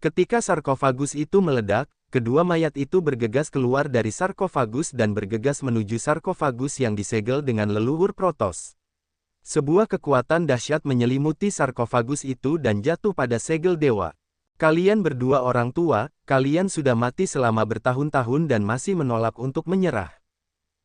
Ketika sarkofagus itu meledak, kedua mayat itu bergegas keluar dari sarkofagus dan bergegas menuju sarkofagus yang disegel dengan leluhur Protoss. Sebuah kekuatan dahsyat menyelimuti sarkofagus itu dan jatuh pada segel dewa. Kalian berdua orang tua, kalian sudah mati selama bertahun-tahun dan masih menolak untuk menyerah.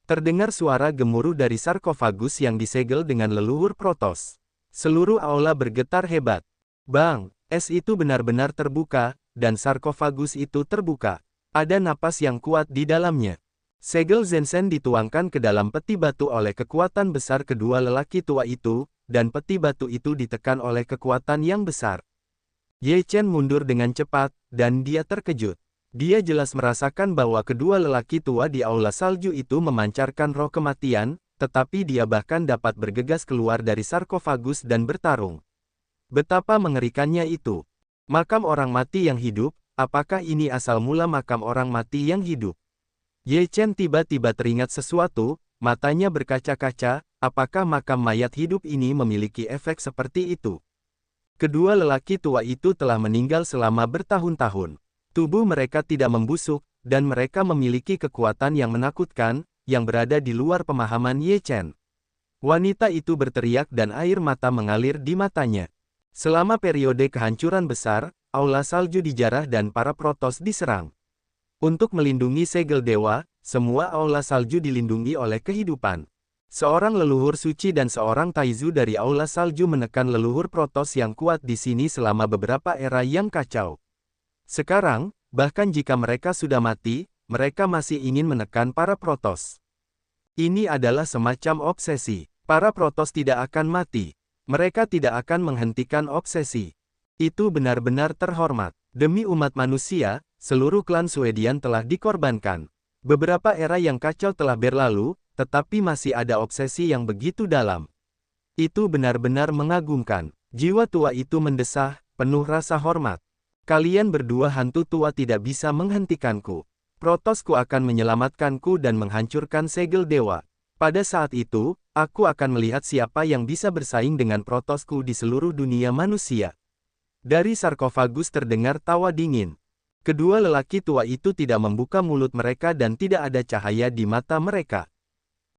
Terdengar suara gemuruh dari sarkofagus yang disegel dengan leluhur Protoss. Seluruh aula bergetar hebat. Bang, es itu benar-benar terbuka, dan sarkofagus itu terbuka. Ada napas yang kuat di dalamnya. Segel Zensen dituangkan ke dalam peti batu oleh kekuatan besar kedua lelaki tua itu, dan peti batu itu ditekan oleh kekuatan yang besar. Ye Chen mundur dengan cepat, dan dia terkejut. Dia jelas merasakan bahwa kedua lelaki tua di aula salju itu memancarkan roh kematian, tetapi dia bahkan dapat bergegas keluar dari sarkofagus dan bertarung. Betapa mengerikannya itu. Makam orang mati yang hidup, apakah ini asal mula makam orang mati yang hidup? Ye Chen tiba-tiba teringat sesuatu, matanya berkaca-kaca, apakah makam mayat hidup ini memiliki efek seperti itu? Kedua lelaki tua itu telah meninggal selama bertahun-tahun. Tubuh mereka tidak membusuk, dan mereka memiliki kekuatan yang menakutkan, yang berada di luar pemahaman Ye Chen. Wanita itu berteriak dan air mata mengalir di matanya. Selama periode kehancuran besar, aula salju dijarah dan para Protoss diserang. Untuk melindungi segel dewa, semua aula salju dilindungi oleh kehidupan. Seorang leluhur suci dan seorang Taizu dari aula salju menekan leluhur Protoss yang kuat di sini selama beberapa era yang kacau. Sekarang, bahkan jika mereka sudah mati, mereka masih ingin menekan para Protoss. Ini adalah semacam obsesi. Para Protoss tidak akan mati. Mereka tidak akan menghentikan obsesi. Itu benar-benar terhormat. Demi umat manusia, seluruh klan Swedian telah dikorbankan. Beberapa era yang kacau telah berlalu, tetapi masih ada obsesi yang begitu dalam. Itu benar-benar mengagumkan. Jiwa tua itu mendesah, penuh rasa hormat. Kalian berdua hantu tua tidak bisa menghentikanku. Protossku akan menyelamatkanku dan menghancurkan segel dewa. Pada saat itu, aku akan melihat siapa yang bisa bersaing dengan Protossku di seluruh dunia manusia. Dari sarkofagus terdengar tawa dingin. Kedua lelaki tua itu tidak membuka mulut mereka dan tidak ada cahaya di mata mereka.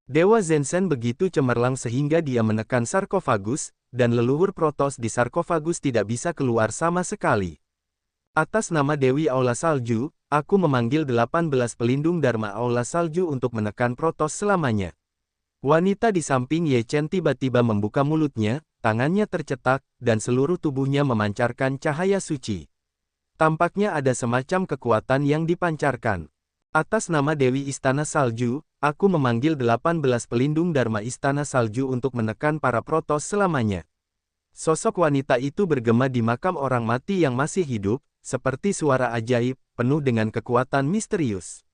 Dewa Zensen begitu cemerlang sehingga dia menekan sarkofagus, dan leluhur Protoss di sarkofagus tidak bisa keluar sama sekali. Atas nama Dewi Aula Salju, aku memanggil 18 pelindung Dharma Aula Salju untuk menekan Protoss selamanya. Wanita di samping Ye Chen tiba-tiba membuka mulutnya, tangannya tercetak, dan seluruh tubuhnya memancarkan cahaya suci. Tampaknya ada semacam kekuatan yang dipancarkan. Atas nama Dewi Istana Salju, aku memanggil 18 pelindung Dharma Istana Salju untuk menekan para Protoss selamanya. Sosok wanita itu bergema di makam orang mati yang masih hidup, seperti suara ajaib, penuh dengan kekuatan misterius.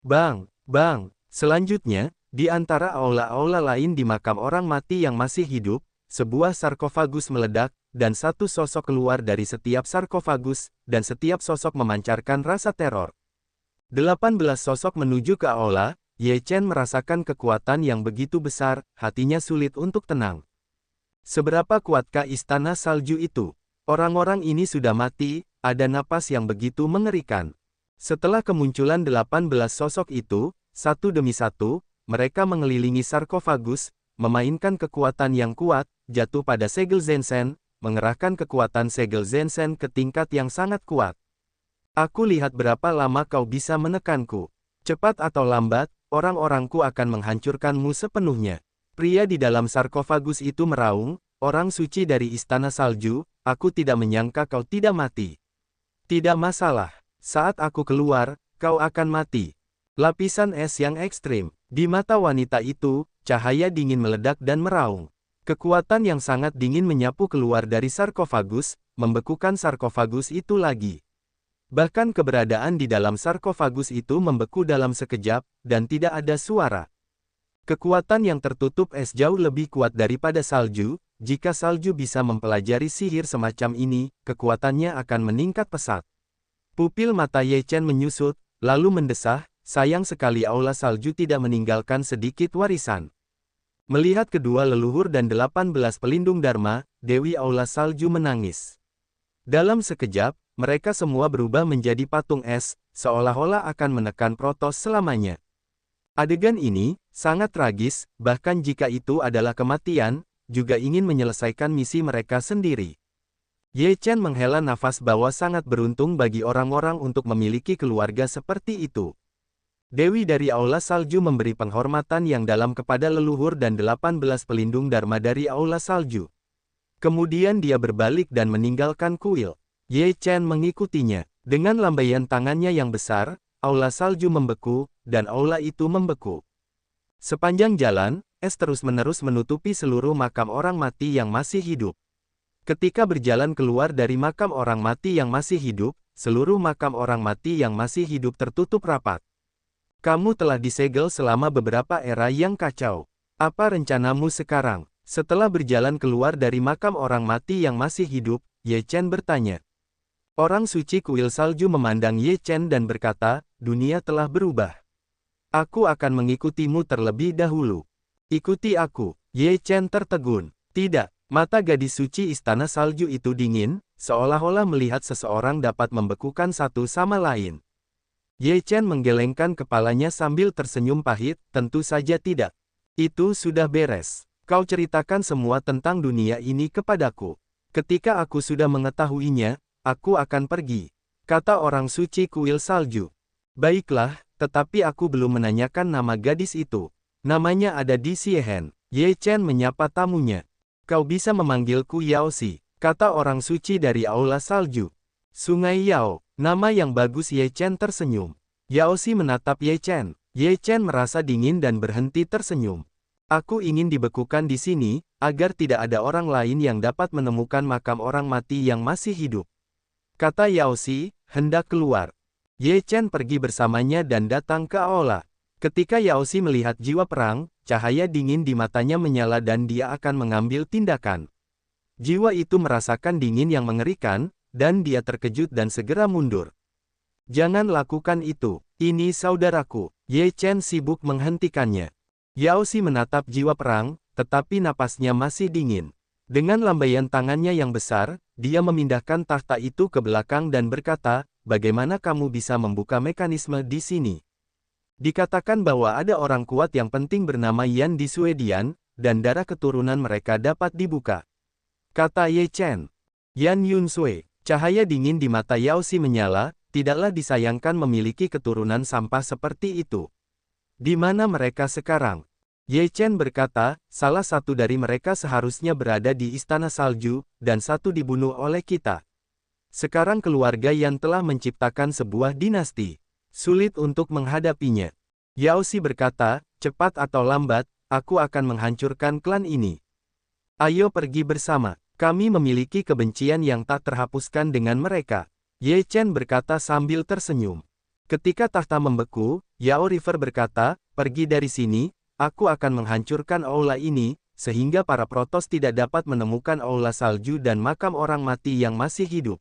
Bang, bang, selanjutnya, di antara aula-aula lain di makam orang mati yang masih hidup, sebuah sarkofagus meledak, dan satu sosok keluar dari setiap sarkofagus, dan setiap sosok memancarkan rasa teror. 18 sosok menuju ke aula. Ye Chen merasakan kekuatan yang begitu besar, hatinya sulit untuk tenang. Seberapa kuatkah istana salju itu? Orang-orang ini sudah mati, ada napas yang begitu mengerikan. Setelah kemunculan 18 sosok itu, satu demi satu, mereka mengelilingi sarkofagus, memainkan kekuatan yang kuat, jatuh pada segel Zensen, mengerahkan kekuatan segel Zensen ke tingkat yang sangat kuat. Aku lihat berapa lama kau bisa menekanku. Cepat atau lambat, orang-orangku akan menghancurkanmu sepenuhnya. Pria di dalam sarkofagus itu meraung, orang suci dari istana salju, aku tidak menyangka kau tidak mati. Tidak masalah, saat aku keluar, kau akan mati. Lapisan es yang ekstrim. Di mata wanita itu, cahaya dingin meledak dan meraung. Kekuatan yang sangat dingin menyapu keluar dari sarkofagus, membekukan sarkofagus itu lagi. Bahkan keberadaan di dalam sarkofagus itu membeku dalam sekejap, dan tidak ada suara. Kekuatan yang tertutup es jauh lebih kuat daripada salju. Jika salju bisa mempelajari sihir semacam ini, kekuatannya akan meningkat pesat. Pupil mata Ye Chen menyusut, lalu mendesah, sayang sekali aula salju tidak meninggalkan sedikit warisan. Melihat kedua leluhur dan 18 pelindung Dharma, Dewi Aula Salju menangis. Dalam sekejap, mereka semua berubah menjadi patung es, seolah-olah akan menekan Protoss selamanya. Adegan ini sangat tragis, bahkan jika itu adalah kematian, juga ingin menyelesaikan misi mereka sendiri. Ye Chen menghela nafas bahwa sangat beruntung bagi orang-orang untuk memiliki keluarga seperti itu. Dewi dari Aula Salju memberi penghormatan yang dalam kepada leluhur dan 18 pelindung Dharma dari Aula Salju. Kemudian dia berbalik dan meninggalkan kuil. Ye Chen mengikutinya. Dengan lambaian tangannya yang besar, Aula Salju membeku, dan aula itu membeku. Sepanjang jalan, es terus-menerus menutupi seluruh makam orang mati yang masih hidup. Ketika berjalan keluar dari makam orang mati yang masih hidup, seluruh makam orang mati yang masih hidup tertutup rapat. Kamu telah disegel selama beberapa era yang kacau. Apa rencanamu sekarang? Setelah berjalan keluar dari makam orang mati yang masih hidup, Ye Chen bertanya. Orang suci kuil salju memandang Ye Chen dan berkata, dunia telah berubah. Aku akan mengikutimu terlebih dahulu. Ikuti aku. Ye Chen tertegun. Tidak, mata gadis suci istana salju itu dingin, seolah-olah melihat seseorang dapat membekukan satu sama lain. Ye Chen menggelengkan kepalanya sambil tersenyum pahit, tentu saja tidak. Itu sudah beres. Kau ceritakan semua tentang dunia ini kepadaku. Ketika aku sudah mengetahuinya, aku akan pergi, kata orang suci kuil salju. Baiklah, tetapi aku belum menanyakan nama gadis itu. Namanya ada di Xiehen. Ye Chen menyapa tamunya. Kau bisa memanggilku Yao Xi, kata orang suci dari aula salju. Sungai Yao, nama yang bagus. Ye Chen tersenyum. Yao Xi menatap Ye Chen. Ye Chen merasa dingin dan berhenti tersenyum. Aku ingin dibekukan di sini, agar tidak ada orang lain yang dapat menemukan makam orang mati yang masih hidup. Kata Yao Xi, hendak keluar. Ye Chen pergi bersamanya dan datang ke aula. Ketika Yao Xi melihat jiwa perang, cahaya dingin di matanya menyala dan dia akan mengambil tindakan. Jiwa itu merasakan dingin yang mengerikan, dan dia terkejut dan segera mundur. Jangan lakukan itu, ini saudaraku. Ye Chen sibuk menghentikannya. Yao Xi menatap jiwa perang, tetapi napasnya masih dingin. Dengan lambaian tangannya yang besar, dia memindahkan tahta itu ke belakang dan berkata, bagaimana kamu bisa membuka mekanisme di sini? Dikatakan bahwa ada orang kuat yang penting bernama Yan di Swedian, dan darah keturunan mereka dapat dibuka. Kata Ye Chen. Yan Yunsui, cahaya dingin di mata Yao Xi menyala, tidaklah disayangkan memiliki keturunan sampah seperti itu. Di mana mereka sekarang? Ye Chen berkata, salah satu dari mereka seharusnya berada di Istana Salju, dan satu dibunuh oleh kita. Sekarang keluarga Yan telah menciptakan sebuah dinasti. Sulit untuk menghadapinya. Yao Xi berkata, cepat atau lambat, aku akan menghancurkan klan ini. Ayo pergi bersama, kami memiliki kebencian yang tak terhapuskan dengan mereka. Ye Chen berkata sambil tersenyum. Ketika tahta membeku, Yao River berkata, pergi dari sini, aku akan menghancurkan aula ini, sehingga para Protoss tidak dapat menemukan aula salju dan makam orang mati yang masih hidup.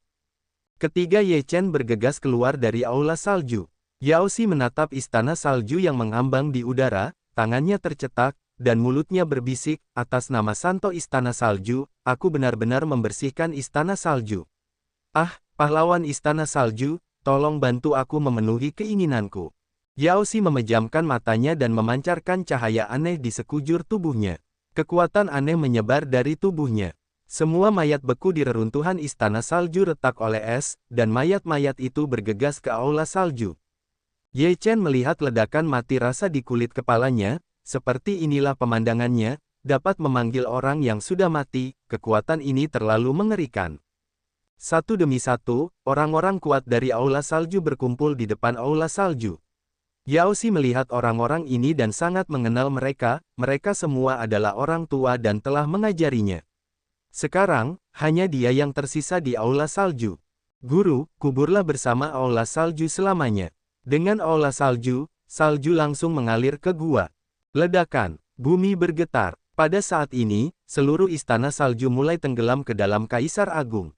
Ketiga Ye Chen bergegas keluar dari aula salju. Yao Xi menatap istana salju yang mengambang di udara, tangannya tercetak, dan mulutnya berbisik, atas nama Santo Istana Salju, aku benar-benar membersihkan istana salju. Ah, pahlawan istana salju, tolong bantu aku memenuhi keinginanku. Yao Xi memejamkan matanya dan memancarkan cahaya aneh di sekujur tubuhnya. Kekuatan aneh menyebar dari tubuhnya. Semua mayat beku di reruntuhan istana salju retak oleh es, dan mayat-mayat itu bergegas ke aula salju. Ye Chen melihat ledakan mati rasa di kulit kepalanya, seperti inilah pemandangannya, dapat memanggil orang yang sudah mati, kekuatan ini terlalu mengerikan. Satu demi satu, orang-orang kuat dari aula salju berkumpul di depan aula salju. Yao Xi melihat orang-orang ini dan sangat mengenal mereka, mereka semua adalah orang tua dan telah mengajarinya. Sekarang, hanya dia yang tersisa di aula salju. Guru, kuburlah bersama aula salju selamanya. Dengan aula salju, salju langsung mengalir ke gua. Ledakan, bumi bergetar. Pada saat ini, seluruh istana salju mulai tenggelam ke dalam Kaisar Agung.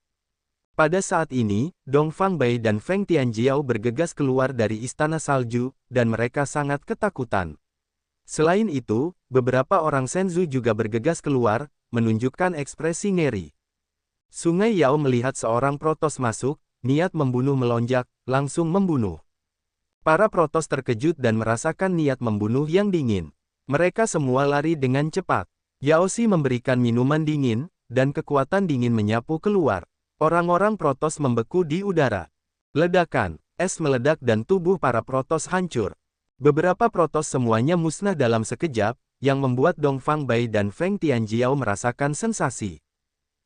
Pada saat ini, Dong Fang Bai dan Feng Tianjiao bergegas keluar dari istana salju, dan mereka sangat ketakutan. Selain itu, beberapa orang Shenzhou juga bergegas keluar, menunjukkan ekspresi ngeri. Sungai Yao melihat seorang Protoss masuk, niat membunuh melonjak, langsung membunuh. Para protos terkejut dan merasakan niat membunuh yang dingin. Mereka semua lari dengan cepat. Yaoshi memberikan minuman dingin, dan kekuatan dingin menyapu keluar. Orang-orang protos membeku di udara. Ledakan, es meledak dan tubuh para protos hancur. Beberapa protos semuanya musnah dalam sekejap, yang membuat Dong Fang Bai dan Feng Tianjiao merasakan sensasi.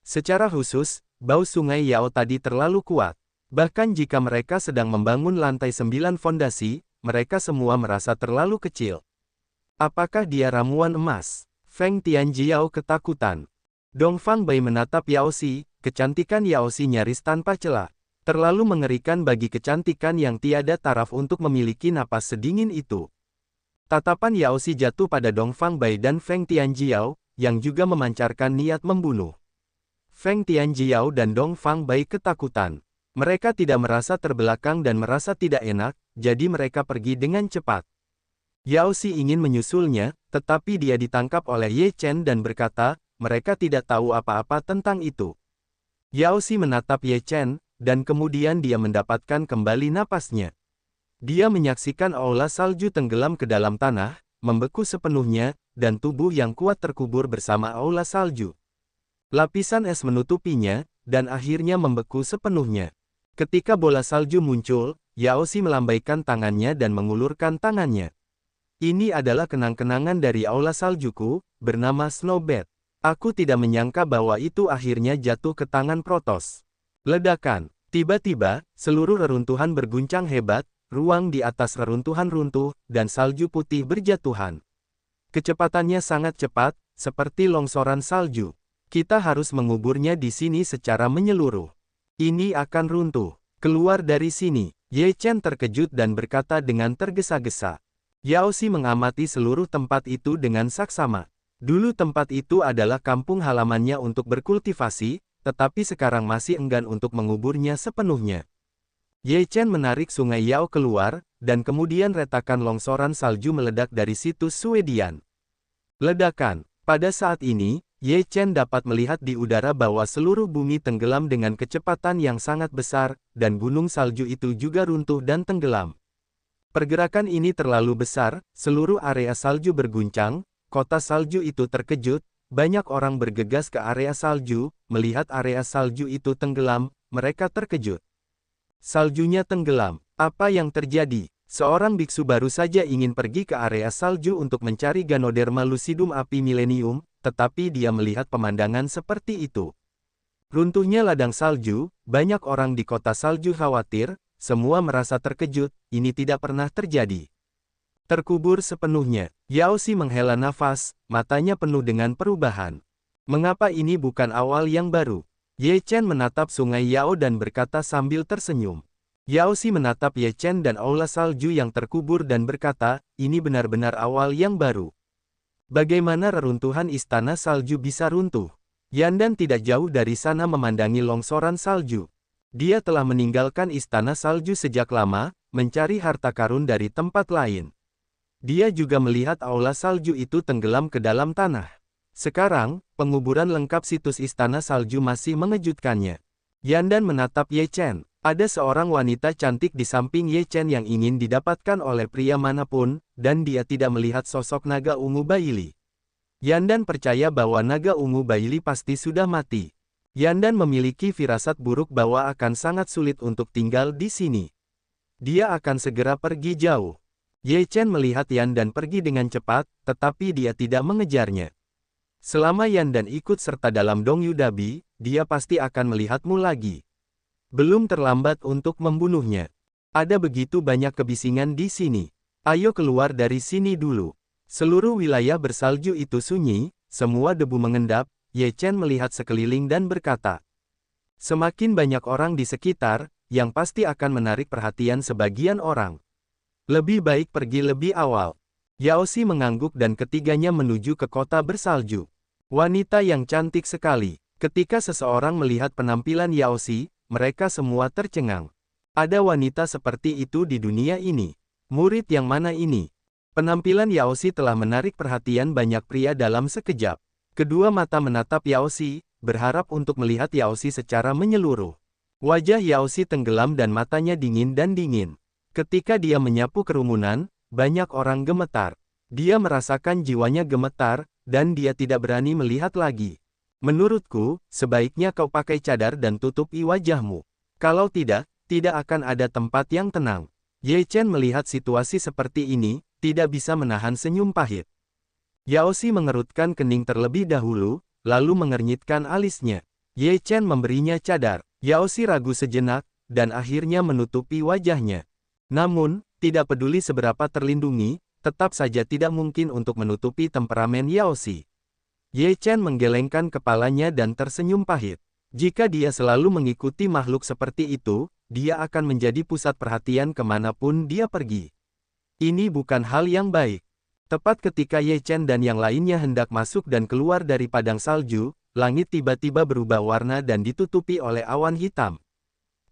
Secara khusus, bau sungai Yao tadi terlalu kuat. Bahkan jika mereka sedang membangun lantai 9 fondasi, mereka semua merasa terlalu kecil. Apakah dia ramuan emas? Feng Tianjiao ketakutan. Dong Fang Bai menatap Yaoshi, kecantikan Yaoshi nyaris tanpa celah. Terlalu mengerikan bagi kecantikan yang tiada taraf untuk memiliki napas sedingin itu. Tatapan Yaoshi jatuh pada Dong Fang Bai dan Feng Tianjiao, yang juga memancarkan niat membunuh. Feng Tianjiao dan Dong Fang Bai ketakutan. Mereka tidak merasa terbelakang dan merasa tidak enak, jadi mereka pergi dengan cepat. Yaoshi ingin menyusulnya, tetapi dia ditangkap oleh Ye Chen dan berkata, mereka tidak tahu apa-apa tentang itu. Yaoshi menatap Ye Chen, dan kemudian dia mendapatkan kembali napasnya. Dia menyaksikan aula salju tenggelam ke dalam tanah, membeku sepenuhnya, dan tubuh yang kuat terkubur bersama aula salju. Lapisan es menutupinya, dan akhirnya membeku sepenuhnya. Ketika bola salju muncul, Yaoshi melambaikan tangannya dan mengulurkan tangannya. Ini adalah kenang-kenangan dari aula saljuku, bernama Snowbed. Aku tidak menyangka bahwa itu akhirnya jatuh ke tangan protos. Ledakan. Tiba-tiba, seluruh reruntuhan berguncang hebat, ruang di atas reruntuhan runtuh, dan salju putih berjatuhan. Kecepatannya sangat cepat, seperti longsoran salju. Kita harus menguburnya di sini secara menyeluruh. Ini akan runtuh. Keluar dari sini. Ye Chen terkejut dan berkata dengan tergesa-gesa. Yaoshi mengamati seluruh tempat itu dengan saksama. Dulu tempat itu adalah kampung halamannya untuk berkultivasi, tetapi sekarang masih enggan untuk menguburnya sepenuhnya. Ye Chen menarik sungai Yao keluar, dan kemudian retakan longsoran salju meledak dari situs Swedian. Ledakan. Pada saat ini, Ye Chen dapat melihat di udara bahwa seluruh bumi tenggelam dengan kecepatan yang sangat besar, dan gunung salju itu juga runtuh dan tenggelam. Pergerakan ini terlalu besar, seluruh area salju berguncang, kota salju itu terkejut, banyak orang bergegas ke area salju, melihat area salju itu tenggelam, mereka terkejut. Saljunya tenggelam. Apa yang terjadi? Seorang biksu baru saja ingin pergi ke area salju untuk mencari Ganoderma lucidum api milenium, tetapi dia melihat pemandangan seperti itu. Runtuhnya ladang salju, banyak orang di kota salju khawatir, semua merasa terkejut, ini tidak pernah terjadi. Terkubur sepenuhnya, Yaoshi menghela nafas, matanya penuh dengan perubahan. Mengapa ini bukan awal yang baru? Ye Chen menatap sungai Yao dan berkata sambil tersenyum. Yaoshi menatap Ye Chen dan aula salju yang terkubur dan berkata, ini benar-benar awal yang baru. Bagaimana reruntuhan istana salju bisa runtuh? Yandan tidak jauh dari sana memandangi longsoran salju. Dia telah meninggalkan istana salju sejak lama, mencari harta karun dari tempat lain. Dia juga melihat aula salju itu tenggelam ke dalam tanah. Sekarang, penguburan lengkap situs istana salju masih mengejutkannya. Yandan menatap Ye Chen. Ada seorang wanita cantik di samping Ye Chen yang ingin didapatkan oleh pria manapun, dan dia tidak melihat sosok naga ungu Baili. Yandan percaya bahwa naga ungu Baili pasti sudah mati. Yandan memiliki firasat buruk bahwa akan sangat sulit untuk tinggal di sini. Dia akan segera pergi jauh. Ye Chen melihat Yandan pergi dengan cepat, tetapi dia tidak mengejarnya. Selama Yandan ikut serta dalam Dongyu Dabi, dia pasti akan melihatmu lagi. Belum terlambat untuk membunuhnya. Ada begitu banyak kebisingan di sini. Ayo keluar dari sini dulu. Seluruh wilayah bersalju itu sunyi, semua debu mengendap. Ye Chen melihat sekeliling dan berkata, semakin banyak orang di sekitar, yang pasti akan menarik perhatian sebagian orang. Lebih baik pergi lebih awal. Yaoshi mengangguk dan ketiganya menuju ke kota bersalju. Wanita yang cantik sekali. Ketika seseorang melihat penampilan Yaoshi, mereka semua tercengang. Ada wanita seperti itu di dunia ini. Murid yang mana ini? Penampilan Yaoshi telah menarik perhatian banyak pria dalam sekejap. Kedua mata menatap Yaoshi, berharap untuk melihat Yaoshi secara menyeluruh. Wajah Yaoxi tenggelam dan matanya dingin dan dingin. Ketika dia menyapu kerumunan, banyak orang gemetar. Dia merasakan jiwanya gemetar, dan dia tidak berani melihat lagi. Menurutku, sebaiknya kau pakai cadar dan tutupi wajahmu. Kalau tidak, tidak akan ada tempat yang tenang. Ye Chen melihat situasi seperti ini, tidak bisa menahan senyum pahit. Yaoxi mengerutkan kening terlebih dahulu, lalu mengernyitkan alisnya. Ye Chen memberinya cadar. Yaoxi ragu sejenak, dan akhirnya menutupi wajahnya. Namun, tidak peduli seberapa terlindungi, tetap saja tidak mungkin untuk menutupi temperamen Yaoxi. Ye Chen menggelengkan kepalanya dan tersenyum pahit. Jika dia selalu mengikuti makhluk seperti itu, dia akan menjadi pusat perhatian kemanapun dia pergi. Ini bukan hal yang baik. Tepat ketika Ye Chen dan yang lainnya hendak masuk dan keluar dari padang salju, langit tiba-tiba berubah warna dan ditutupi oleh awan hitam.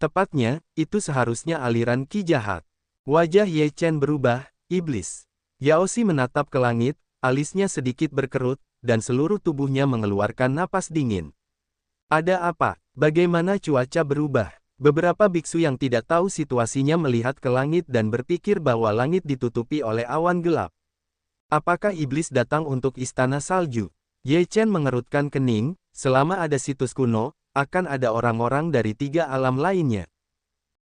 Tepatnya, itu seharusnya aliran ki jahat. Wajah Ye Chen berubah, iblis. Yaoxi menatap ke langit, alisnya sedikit berkerut, dan seluruh tubuhnya mengeluarkan napas dingin. Ada apa? Bagaimana cuaca berubah? Beberapa biksu yang tidak tahu situasinya melihat ke langit dan berpikir bahwa langit ditutupi oleh awan gelap. Apakah iblis datang untuk istana salju? Ye Chen mengerutkan kening, selama ada situs kuno, akan ada orang-orang dari 3 alam lainnya.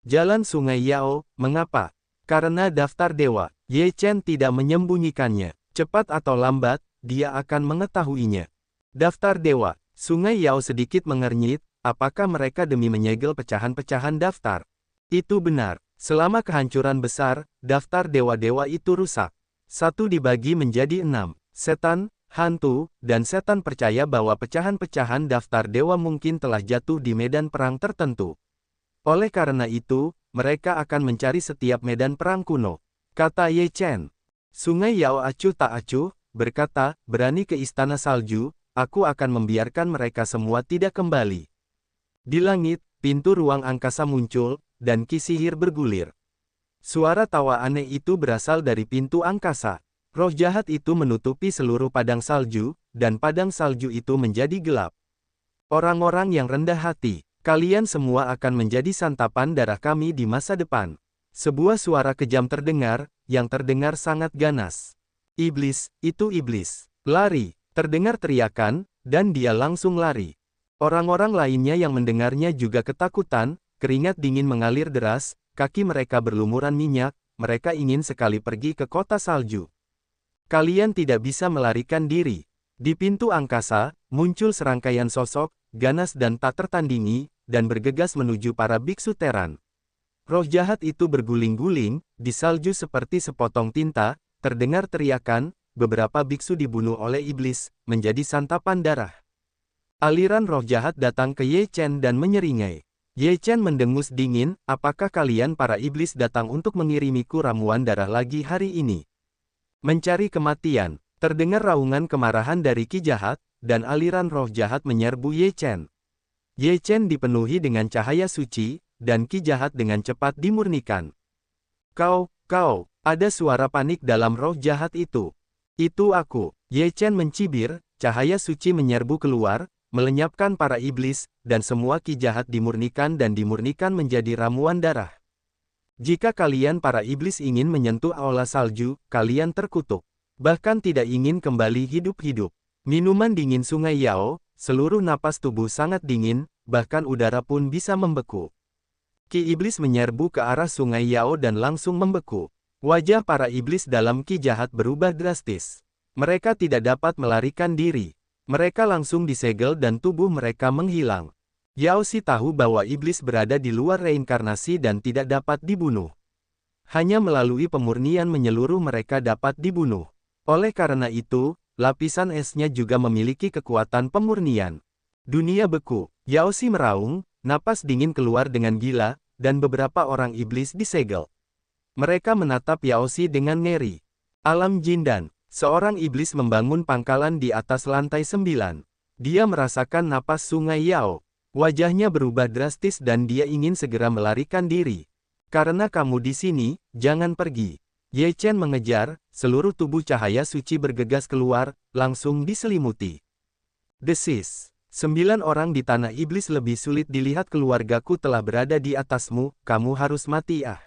Jalan Sungai Yao, mengapa? Karena daftar dewa. Ye Chen tidak menyembunyikannya. Cepat atau lambat, dia akan mengetahuinya. Daftar dewa. Sungai Yao sedikit mengernyit, apakah mereka demi menyegel pecahan-pecahan daftar? Itu benar. Selama kehancuran besar, daftar dewa-dewa itu rusak. 1 dibagi menjadi 6. Setan, hantu, dan setan percaya bahwa pecahan-pecahan daftar dewa mungkin telah jatuh di medan perang tertentu. Oleh karena itu, mereka akan mencari setiap medan perang kuno. Kata Ye Chen. Sungai Yao acuh tak acuh, berkata, berani ke istana salju, aku akan membiarkan mereka semua tidak kembali. Di langit, pintu ruang angkasa muncul, dan ki sihir bergulir. Suara tawa aneh itu berasal dari pintu angkasa. Roh jahat itu menutupi seluruh padang salju, dan padang salju itu menjadi gelap. Orang-orang yang rendah hati, kalian semua akan menjadi santapan darah kami di masa depan. Sebuah suara kejam terdengar, yang terdengar sangat ganas. Iblis, itu iblis. Lari, terdengar teriakan, dan dia langsung lari. Orang-orang lainnya yang mendengarnya juga ketakutan, keringat dingin mengalir deras, kaki mereka berlumuran minyak, mereka ingin sekali pergi ke kota salju. Kalian tidak bisa melarikan diri. Di pintu angkasa, muncul serangkaian sosok, ganas dan tak tertandingi, dan bergegas menuju para biksu teran. Roh jahat itu berguling-guling, di salju seperti sepotong tinta, terdengar teriakan, beberapa biksu dibunuh oleh iblis, menjadi santapan darah. Aliran roh jahat datang ke Ye Chen dan menyeringai. Ye Chen mendengus dingin, apakah kalian para iblis datang untuk mengirimiku ramuan darah lagi hari ini? Mencari kematian, terdengar raungan kemarahan dari ki jahat, dan aliran roh jahat menyerbu Ye Chen. Ye Chen dipenuhi dengan cahaya suci, dan ki jahat dengan cepat dimurnikan. Kau, ada suara panik dalam roh jahat itu. Itu aku. Ye Chen mencibir, cahaya suci menyerbu keluar, melenyapkan para iblis, dan semua ki jahat dimurnikan dan dimurnikan menjadi ramuan darah. Jika kalian para iblis ingin menyentuh aula salju, kalian terkutuk. Bahkan tidak ingin kembali hidup-hidup. Minuman dingin Sungai Yao, seluruh napas tubuh sangat dingin, bahkan udara pun bisa membeku. Ki iblis menyerbu ke arah Sungai Yao dan langsung membeku. Wajah para iblis dalam ki jahat berubah drastis. Mereka tidak dapat melarikan diri. Mereka langsung disegel dan tubuh mereka menghilang. Yaoxi tahu bahwa iblis berada di luar reinkarnasi dan tidak dapat dibunuh. Hanya melalui pemurnian menyeluruh mereka dapat dibunuh. Oleh karena itu, lapisan esnya juga memiliki kekuatan pemurnian. Dunia beku. Yaoxi meraung, napas dingin keluar dengan gila, dan beberapa orang iblis disegel. Mereka menatap Yaoxi dengan ngeri. Alam Jindan. Seorang iblis membangun pangkalan di atas lantai 9. Dia merasakan napas Sungai Yao. Wajahnya berubah drastis dan dia ingin segera melarikan diri. Karena kamu di sini, jangan pergi. Ye Chen mengejar, seluruh tubuh cahaya suci bergegas keluar, langsung diselimuti. Desis. 9 orang di tanah iblis lebih sulit dilihat, keluargaku telah berada di atasmu, kamu harus mati ah.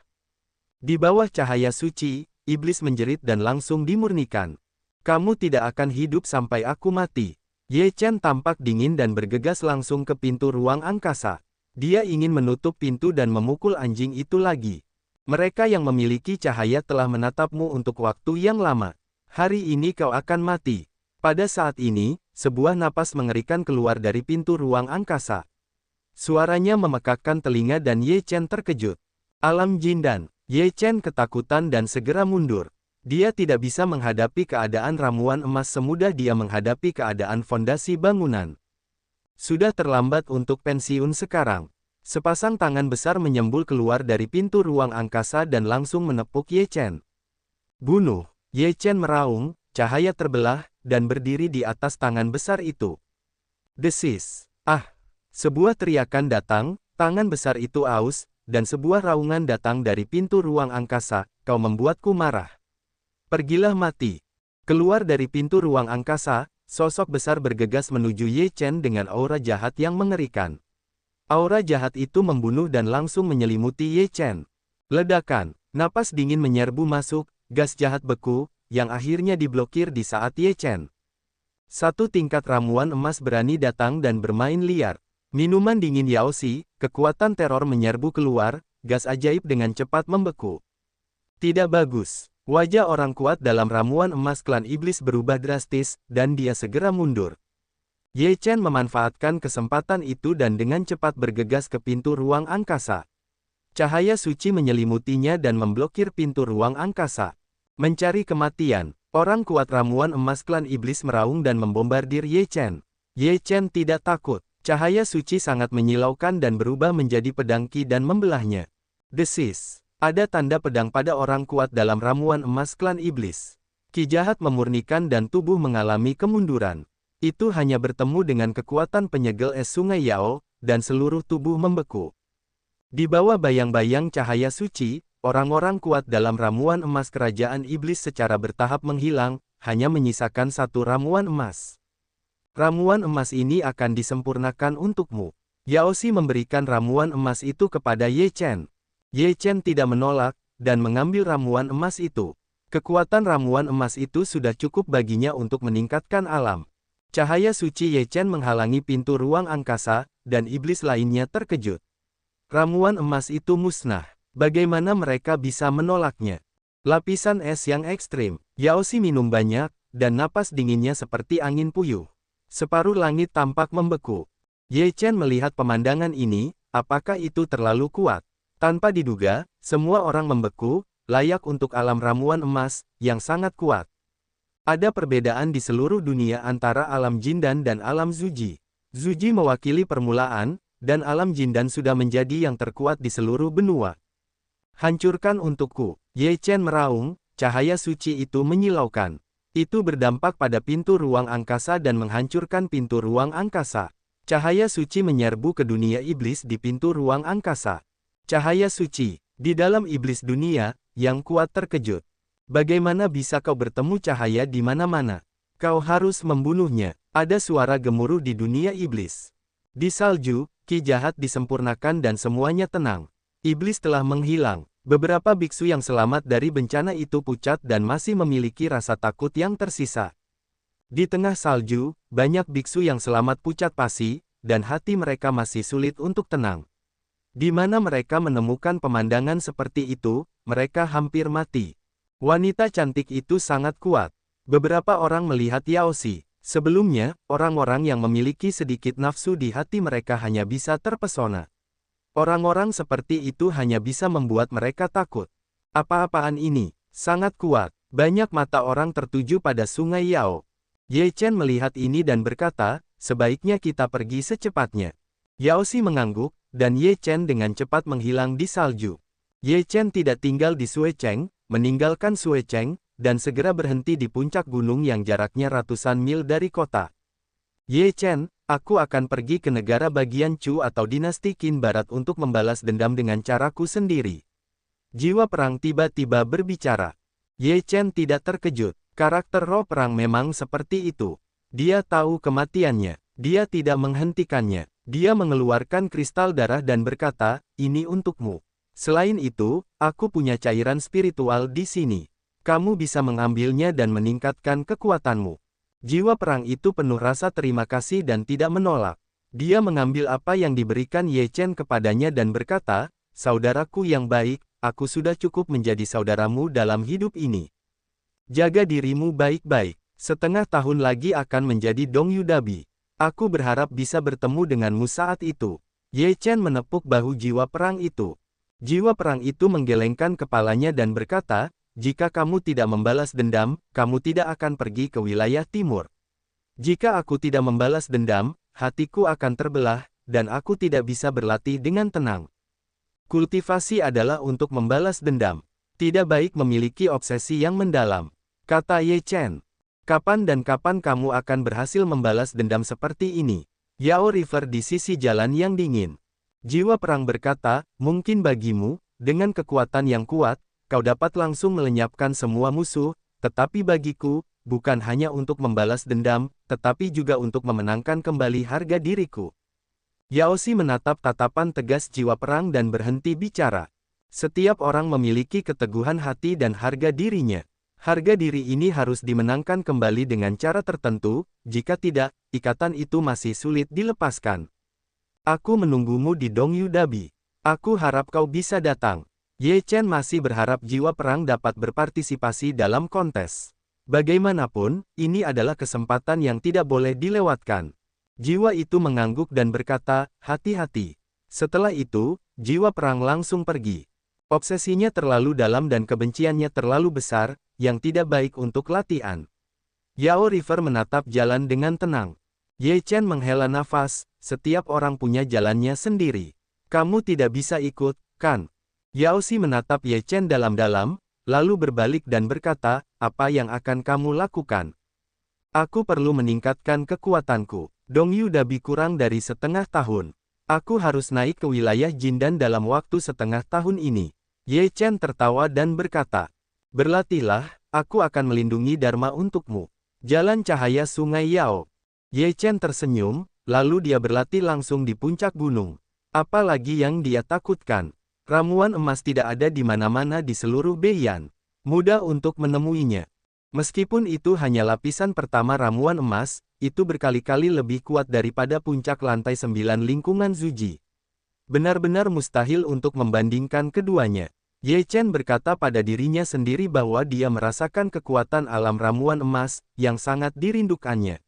Di bawah cahaya suci, iblis menjerit dan langsung dimurnikan. Kamu tidak akan hidup sampai aku mati. Ye Chen tampak dingin dan bergegas langsung ke pintu ruang angkasa. Dia ingin menutup pintu dan memukul anjing itu lagi. Mereka yang memiliki cahaya telah menatapmu untuk waktu yang lama. Hari ini kau akan mati. Pada saat ini, sebuah napas mengerikan keluar dari pintu ruang angkasa. Suaranya memekakkan telinga dan Ye Chen terkejut. Alam Jindan. Ye Chen ketakutan dan segera mundur. Dia tidak bisa menghadapi keadaan ramuan emas semudah dia menghadapi keadaan fondasi bangunan. Sudah terlambat untuk pensiun sekarang. Sepasang tangan besar menyembul keluar dari pintu ruang angkasa dan langsung menepuk Ye Chen. Bunuh! Ye Chen meraung, cahaya terbelah, dan berdiri di atas tangan besar itu. Desis! Ah! Sebuah teriakan datang, tangan besar itu aus, dan sebuah raungan datang dari pintu ruang angkasa, kau membuatku marah. Pergilah mati. Keluar dari pintu ruang angkasa, sosok besar bergegas menuju Ye Chen dengan aura jahat yang mengerikan. Aura jahat itu membunuh dan langsung menyelimuti Ye Chen. Ledakan, napas dingin menyerbu masuk, gas jahat beku, yang akhirnya diblokir di saat Ye Chen. Satu tingkat ramuan emas berani datang dan bermain liar. Minuman dingin Yaoxi, kekuatan teror menyerbu keluar, gas ajaib dengan cepat membeku. Tidak bagus. Wajah orang kuat dalam ramuan emas klan iblis berubah drastis, dan dia segera mundur. Ye Chen memanfaatkan kesempatan itu dan dengan cepat bergegas ke pintu ruang angkasa. Cahaya suci menyelimutinya dan memblokir pintu ruang angkasa. Mencari kematian, orang kuat ramuan emas klan iblis meraung dan membombardir Ye Chen. Ye Chen tidak takut. Cahaya suci sangat menyilaukan dan berubah menjadi pedang Qi dan membelahnya. Desis. Ada tanda pedang pada orang kuat dalam ramuan emas klan iblis. Qi jahat memurnikan dan tubuh mengalami kemunduran. Itu hanya bertemu dengan kekuatan penyegel es sungai Yao, dan seluruh tubuh membeku. Di bawah bayang-bayang cahaya suci, orang-orang kuat dalam ramuan emas kerajaan iblis secara bertahap menghilang, hanya menyisakan satu ramuan emas. Ramuan emas ini akan disempurnakan untukmu. Yaoxi memberikan ramuan emas itu kepada Ye Chen. Ye Chen tidak menolak, dan mengambil ramuan emas itu. Kekuatan ramuan emas itu sudah cukup baginya untuk meningkatkan alam. Cahaya suci Ye Chen menghalangi pintu ruang angkasa, dan iblis lainnya terkejut. Ramuan emas itu musnah. Bagaimana mereka bisa menolaknya? Lapisan es yang ekstrim. Yaoxi minum banyak, dan napas dinginnya seperti angin puyuh. Separuh langit tampak membeku. Ye Chen melihat pemandangan ini, apakah itu terlalu kuat? Tanpa diduga, semua orang membeku, layak untuk alam ramuan emas, yang sangat kuat. Ada perbedaan di seluruh dunia antara alam Jindan dan alam Zuji. Zuji mewakili permulaan, dan alam Jindan sudah menjadi yang terkuat di seluruh benua. Hancurkan untukku. Ye Chen meraung, cahaya suci itu menyilaukan. Itu berdampak pada pintu ruang angkasa dan menghancurkan pintu ruang angkasa. Cahaya suci menyerbu ke dunia iblis di pintu ruang angkasa. Cahaya suci, di dalam iblis dunia, yang kuat terkejut. Bagaimana bisa kau bertemu cahaya di mana-mana? Kau harus membunuhnya. Ada suara gemuruh di dunia iblis. Di salju, Qi jahat disempurnakan dan semuanya tenang. Iblis telah menghilang. Beberapa biksu yang selamat dari bencana itu pucat dan masih memiliki rasa takut yang tersisa. Di tengah salju, banyak biksu yang selamat pucat pasi, dan hati mereka masih sulit untuk tenang. Di mana mereka menemukan pemandangan seperti itu, mereka hampir mati. Wanita cantik itu sangat kuat. Beberapa orang melihat Yaoxi. Sebelumnya, orang-orang yang memiliki sedikit nafsu di hati mereka hanya bisa terpesona. Orang-orang seperti itu hanya bisa membuat mereka takut. Apa-apaan ini? Sangat kuat. Banyak mata orang tertuju pada sungai Yao. Ye Chen melihat ini dan berkata, sebaiknya kita pergi secepatnya. Yaoxi mengangguk, dan Ye Chen dengan cepat menghilang di salju. Ye Chen tidak tinggal di Suecheng, meninggalkan Suecheng, dan segera berhenti di puncak gunung yang jaraknya ratusan mil dari kota. Ye Chen, aku akan pergi ke negara bagian Chu atau dinasti Qin Barat untuk membalas dendam dengan caraku sendiri. Jiwa perang tiba-tiba berbicara. Ye Chen tidak terkejut. Karakter roh perang memang seperti itu. Dia tahu kematiannya. Dia tidak menghentikannya. Dia mengeluarkan kristal darah dan berkata, "Ini untukmu. Selain itu, aku punya cairan spiritual di sini. Kamu bisa mengambilnya dan meningkatkan kekuatanmu." Jiwa perang itu penuh rasa terima kasih dan tidak menolak. Dia mengambil apa yang diberikan Ye Chen kepadanya dan berkata, "Saudaraku yang baik, aku sudah cukup menjadi saudaramu dalam hidup ini. Jaga dirimu baik-baik. Setengah tahun lagi akan menjadi Dongyu Dabi. Aku berharap bisa bertemu denganmu saat itu." Ye Chen menepuk bahu jiwa perang itu. Jiwa perang itu menggelengkan kepalanya dan berkata, "Jika kamu tidak membalas dendam, kamu tidak akan pergi ke wilayah timur. Jika aku tidak membalas dendam, hatiku akan terbelah, dan aku tidak bisa berlatih dengan tenang. Kultivasi adalah untuk membalas dendam. Tidak baik memiliki obsesi yang mendalam," kata Ye Chen. "Kapan dan kapan kamu akan berhasil membalas dendam seperti ini?" Yao River di sisi jalan yang dingin. Jiwa perang berkata, "Mungkin bagimu, dengan kekuatan yang kuat, kau dapat langsung melenyapkan semua musuh, tetapi bagiku, bukan hanya untuk membalas dendam, tetapi juga untuk memenangkan kembali harga diriku." Yao Xi menatap tatapan tegas jiwa perang dan berhenti bicara. Setiap orang memiliki keteguhan hati dan harga dirinya. Harga diri ini harus dimenangkan kembali dengan cara tertentu, jika tidak, ikatan itu masih sulit dilepaskan. "Aku menunggumu di Dongyu Dabi. Aku harap kau bisa datang." Ye Chen masih berharap jiwa perang dapat berpartisipasi dalam kontes. Bagaimanapun, ini adalah kesempatan yang tidak boleh dilewatkan. Jiwa itu mengangguk dan berkata, "Hati-hati." Setelah itu, jiwa perang langsung pergi. Obsesinya terlalu dalam dan kebenciannya terlalu besar, yang tidak baik untuk latihan. Yao River menatap jalan dengan tenang. Ye Chen menghela nafas, "Setiap orang punya jalannya sendiri. Kamu tidak bisa ikut, kan?" Yao Xi menatap Ye Chen dalam-dalam, lalu berbalik dan berkata, "Apa yang akan kamu lakukan?" "Aku perlu meningkatkan kekuatanku. Dongyu Dabi kurang dari setengah tahun. Aku harus naik ke wilayah Jindan dalam waktu setengah tahun ini." Ye Chen tertawa dan berkata, "Berlatihlah, aku akan melindungi Dharma untukmu." Jalan cahaya Sungai Yao. Ye Chen tersenyum, lalu dia berlatih langsung di puncak gunung. Apalagi yang dia takutkan? Ramuan emas tidak ada di mana-mana di seluruh Beiyan. Mudah untuk menemuinya. Meskipun itu hanya lapisan pertama ramuan emas, itu berkali-kali lebih kuat daripada puncak lantai 9 lingkungan Zuji. Benar-benar mustahil untuk membandingkan keduanya. Ye Chen berkata pada dirinya sendiri bahwa dia merasakan kekuatan alam ramuan emas, yang sangat dirindukannya.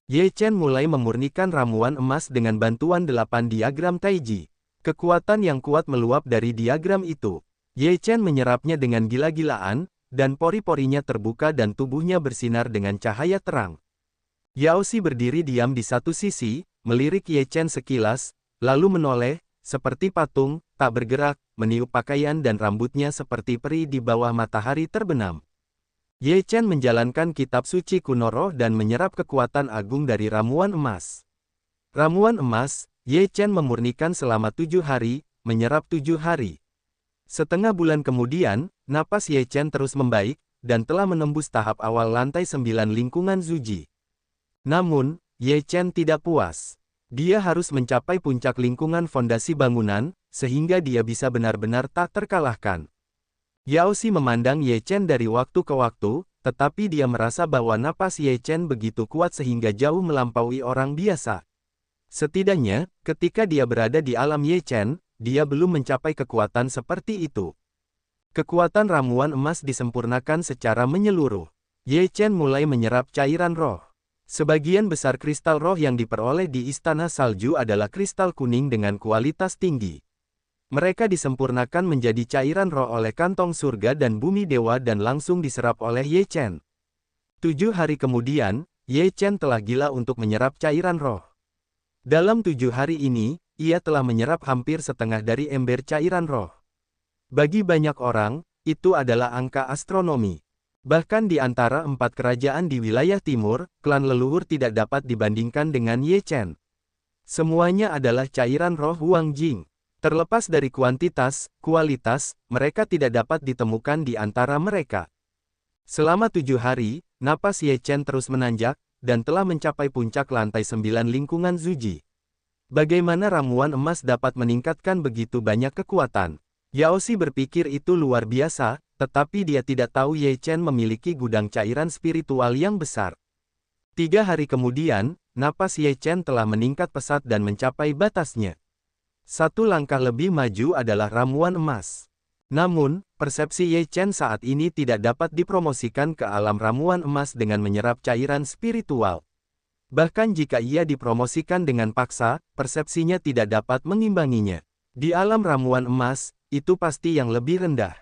Ye Chen mulai memurnikan ramuan emas dengan bantuan 8 diagram Taiji. Kekuatan yang kuat meluap dari diagram itu. Ye Chen menyerapnya dengan gila-gilaan, dan pori-porinya terbuka dan tubuhnya bersinar dengan cahaya terang. Yao Xi berdiri diam di satu sisi, melirik Ye Chen sekilas, lalu menoleh, seperti patung, tak bergerak, meniup pakaian dan rambutnya seperti peri di bawah matahari terbenam. Ye Chen menjalankan kitab suci kuno roh dan menyerap kekuatan agung dari ramuan emas. Ramuan emas, Ye Chen memurnikan selama 7 hari, menyerap 7 hari. Setengah bulan kemudian, napas Ye Chen terus membaik, dan telah menembus tahap awal lantai 9 lingkungan Zuji. Namun, Ye Chen tidak puas. Dia harus mencapai puncak lingkungan fondasi bangunan, sehingga dia bisa benar-benar tak terkalahkan. Yao Xi memandang Ye Chen dari waktu ke waktu, tetapi dia merasa bahwa napas Ye Chen begitu kuat sehingga jauh melampaui orang biasa. Setidaknya, ketika dia berada di alam Ye Chen, dia belum mencapai kekuatan seperti itu. Kekuatan ramuan emas disempurnakan secara menyeluruh. Ye Chen mulai menyerap cairan roh. Sebagian besar kristal roh yang diperoleh di Istana Salju adalah kristal kuning dengan kualitas tinggi. Mereka disempurnakan menjadi cairan roh oleh kantong surga dan bumi dewa dan langsung diserap oleh Ye Chen. 7 hari kemudian, Ye Chen telah gila untuk menyerap cairan roh. Dalam 7 hari ini, ia telah menyerap hampir setengah dari ember cairan roh. Bagi banyak orang, itu adalah angka astronomi. Bahkan di antara 4 kerajaan di wilayah timur, klan leluhur tidak dapat dibandingkan dengan Ye Chen. Semuanya adalah cairan roh Huang Jing. Terlepas dari kuantitas, kualitas, mereka tidak dapat ditemukan di antara mereka. Selama 7 hari, napas Ye Chen terus menanjak, dan telah mencapai puncak lantai 9 lingkungan Zuji. Bagaimana ramuan emas dapat meningkatkan begitu banyak kekuatan? Yao Xi berpikir itu luar biasa, tetapi dia tidak tahu Ye Chen memiliki gudang cairan spiritual yang besar. 3 hari kemudian, napas Ye Chen telah meningkat pesat dan mencapai batasnya. Satu langkah lebih maju adalah ramuan emas. Namun, persepsi Ye Chen saat ini tidak dapat dipromosikan ke alam ramuan emas dengan menyerap cairan spiritual. Bahkan jika ia dipromosikan dengan paksa, persepsinya tidak dapat mengimbanginya. Di alam ramuan emas, itu pasti yang lebih rendah.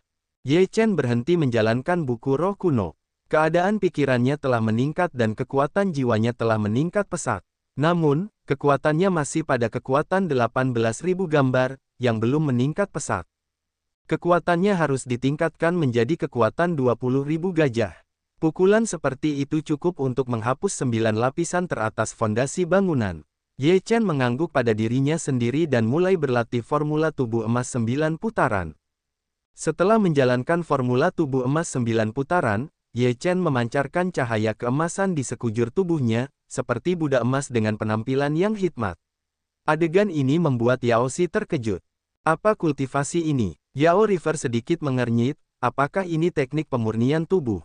Ye Chen berhenti menjalankan buku roh kuno. Keadaan pikirannya telah meningkat dan kekuatan jiwanya telah meningkat pesat. Namun, kekuatannya masih pada kekuatan 18.000 gambar, yang belum meningkat pesat. Kekuatannya harus ditingkatkan menjadi kekuatan 20.000 gajah. Pukulan seperti itu cukup untuk menghapus 9 lapisan teratas fondasi bangunan. Ye Chen mengangguk pada dirinya sendiri dan mulai berlatih formula tubuh emas 9 putaran. Setelah menjalankan formula tubuh emas 9 putaran, Ye Chen memancarkan cahaya keemasan di sekujur tubuhnya, seperti budak emas dengan penampilan yang hikmat. Adegan ini membuat Yao Xi terkejut. Apa kultivasi ini? Yao River sedikit mengernyit, apakah ini teknik pemurnian tubuh?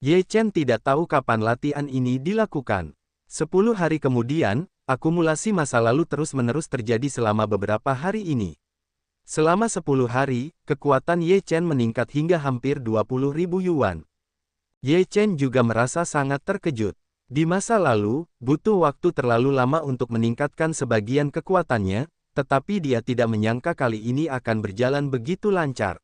Ye Chen tidak tahu kapan latihan ini dilakukan. 10 hari kemudian, akumulasi masa lalu terus-menerus terjadi selama beberapa hari ini. Selama 10 hari, kekuatan Ye Chen meningkat hingga hampir 20.000 yuan. Ye Chen juga merasa sangat terkejut. Di masa lalu, butuh waktu terlalu lama untuk meningkatkan sebagian kekuatannya, tetapi dia tidak menyangka kali ini akan berjalan begitu lancar.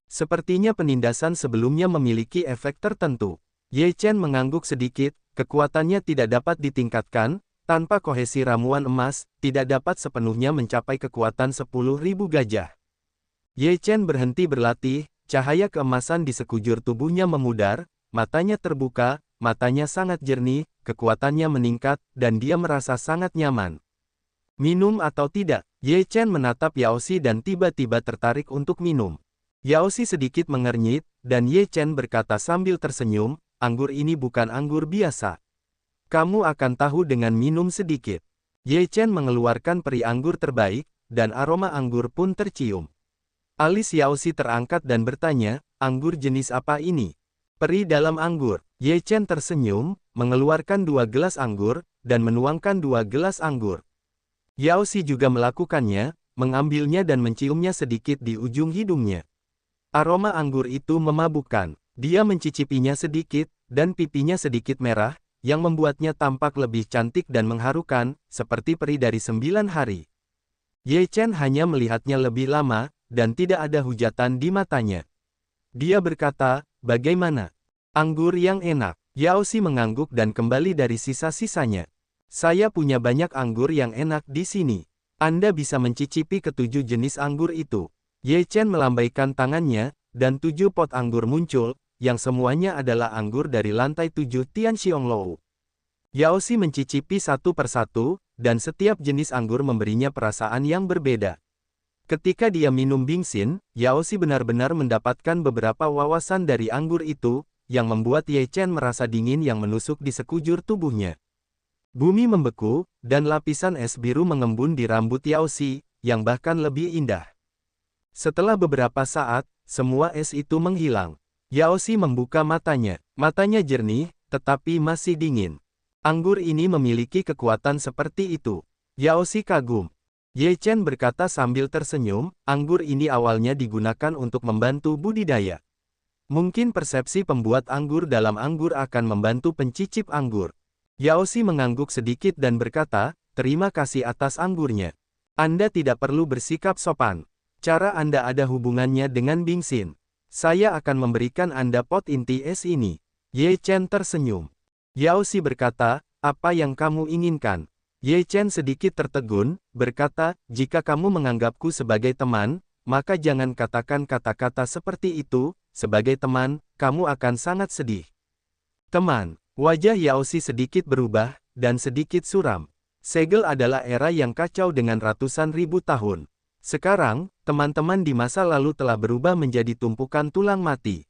Sepertinya penindasan sebelumnya memiliki efek tertentu. Ye Chen mengangguk sedikit, kekuatannya tidak dapat ditingkatkan, tanpa kohesi ramuan emas, tidak dapat sepenuhnya mencapai kekuatan 10.000 gajah. Ye Chen berhenti berlatih, cahaya keemasan di sekujur tubuhnya memudar, matanya terbuka, matanya sangat jernih, kekuatannya meningkat, dan dia merasa sangat nyaman. Minum atau tidak? Ye Chen menatap Yao Xi dan tiba-tiba tertarik untuk minum. Yao Xi sedikit mengernyit, dan Ye Chen berkata sambil tersenyum, anggur ini bukan anggur biasa. Kamu akan tahu dengan minum sedikit. Ye Chen mengeluarkan peri anggur terbaik, dan aroma anggur pun tercium. Alis Yao Xi terangkat dan bertanya, anggur jenis apa ini? Peri dalam anggur. Ye Chen tersenyum, mengeluarkan 2 gelas anggur, dan menuangkan 2 gelas anggur. Yao Xi juga melakukannya, mengambilnya dan menciumnya sedikit di ujung hidungnya. Aroma anggur itu memabukkan. Dia mencicipinya sedikit, dan pipinya sedikit merah, yang membuatnya tampak lebih cantik dan mengharukan, seperti peri dari 9 hari. Ye Chen hanya melihatnya lebih lama, dan tidak ada hujatan di matanya. Dia berkata, bagaimana? Anggur yang enak. Yao Xi mengangguk dan kembali dari sisa-sisanya. Saya punya banyak anggur yang enak di sini. Anda bisa mencicipi ketujuh jenis anggur itu. Ye Chen melambaikan tangannya, dan 7 pot anggur muncul, yang semuanya adalah anggur dari lantai 7 Tianxianglou. Yao Xi mencicipi satu persatu, dan setiap jenis anggur memberinya perasaan yang berbeda. Ketika dia minum bingxin, Yao Xi benar-benar mendapatkan beberapa wawasan dari anggur itu, yang membuat Ye Chen merasa dingin yang menusuk di sekujur tubuhnya. Bumi membeku, dan lapisan es biru mengembun di rambut Yao Xi, yang bahkan lebih indah. Setelah beberapa saat, semua es itu menghilang. Yao Xi membuka matanya. Matanya jernih, tetapi masih dingin. Anggur ini memiliki kekuatan seperti itu. Yao Xi kagum. Ye Chen berkata sambil tersenyum, anggur ini awalnya digunakan untuk membantu budidaya. Mungkin persepsi pembuat anggur dalam anggur akan membantu pencicip anggur. Yao Xi mengangguk sedikit dan berkata, terima kasih atas anggurnya. Anda tidak perlu bersikap sopan. Cara Anda ada hubungannya dengan bingxin. Saya akan memberikan Anda pot inti es ini. Ye Chen tersenyum. Yao Xi berkata, apa yang kamu inginkan? Ye Chen sedikit tertegun, berkata, jika kamu menganggapku sebagai teman, maka jangan katakan kata-kata seperti itu, sebagai teman, kamu akan sangat sedih. Teman. Wajah Yao Xi sedikit berubah, dan sedikit suram. Segel adalah era yang kacau dengan ratusan ribu tahun. Sekarang, teman-teman di masa lalu telah berubah menjadi tumpukan tulang mati.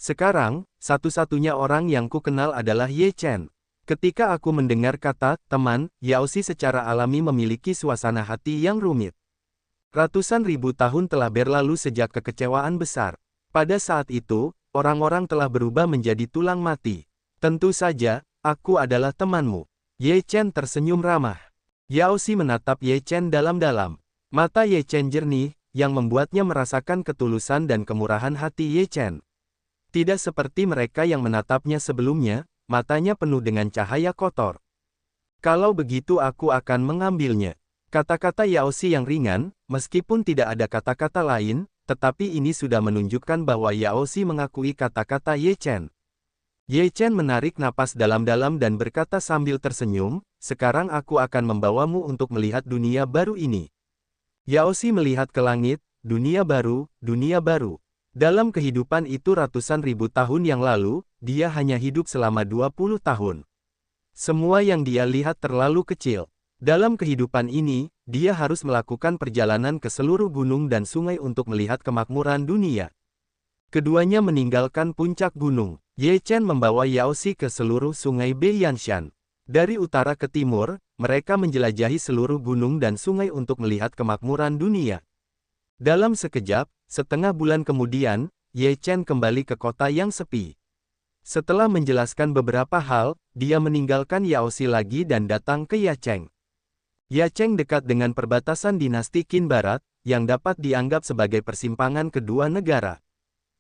Sekarang, satu-satunya orang yang ku kenal adalah Ye Chen. Ketika aku mendengar kata teman, Yaoshi secara alami memiliki suasana hati yang rumit. Ratusan ribu tahun telah berlalu sejak kekecewaan besar. Pada saat itu, orang-orang telah berubah menjadi tulang mati. Tentu saja, aku adalah temanmu. Ye Chen tersenyum ramah. Yaoshi menatap Ye Chen dalam-dalam. Mata Ye Chen jernih, yang membuatnya merasakan ketulusan dan kemurahan hati Ye Chen. Tidak seperti mereka yang menatapnya sebelumnya, matanya penuh dengan cahaya kotor. Kalau begitu aku akan mengambilnya. Kata-kata Yaoshi yang ringan, meskipun tidak ada kata-kata lain, tetapi ini sudah menunjukkan bahwa Yaoshi mengakui kata-kata Ye Chen. Ye Chen menarik napas dalam-dalam dan berkata sambil tersenyum, sekarang aku akan membawamu untuk melihat dunia baru ini. Yaoshi melihat ke langit, dunia baru, dunia baru. Dalam kehidupan itu ratusan ribu tahun yang lalu, dia hanya hidup selama 20 tahun. Semua yang dia lihat terlalu kecil. Dalam kehidupan ini, dia harus melakukan perjalanan ke seluruh gunung dan sungai untuk melihat kemakmuran dunia. Keduanya meninggalkan puncak gunung. Ye Chen membawa Yaoshi ke seluruh sungai Beiyanshan. Dari utara ke timur, mereka menjelajahi seluruh gunung dan sungai untuk melihat kemakmuran dunia. Dalam sekejap, setengah bulan kemudian, Ye Chen kembali ke kota yang sepi. Setelah menjelaskan beberapa hal, dia meninggalkan Yaoshi lagi dan datang ke Yacheng. Yacheng dekat dengan perbatasan dinasti Qin Barat, yang dapat dianggap sebagai persimpangan kedua negara.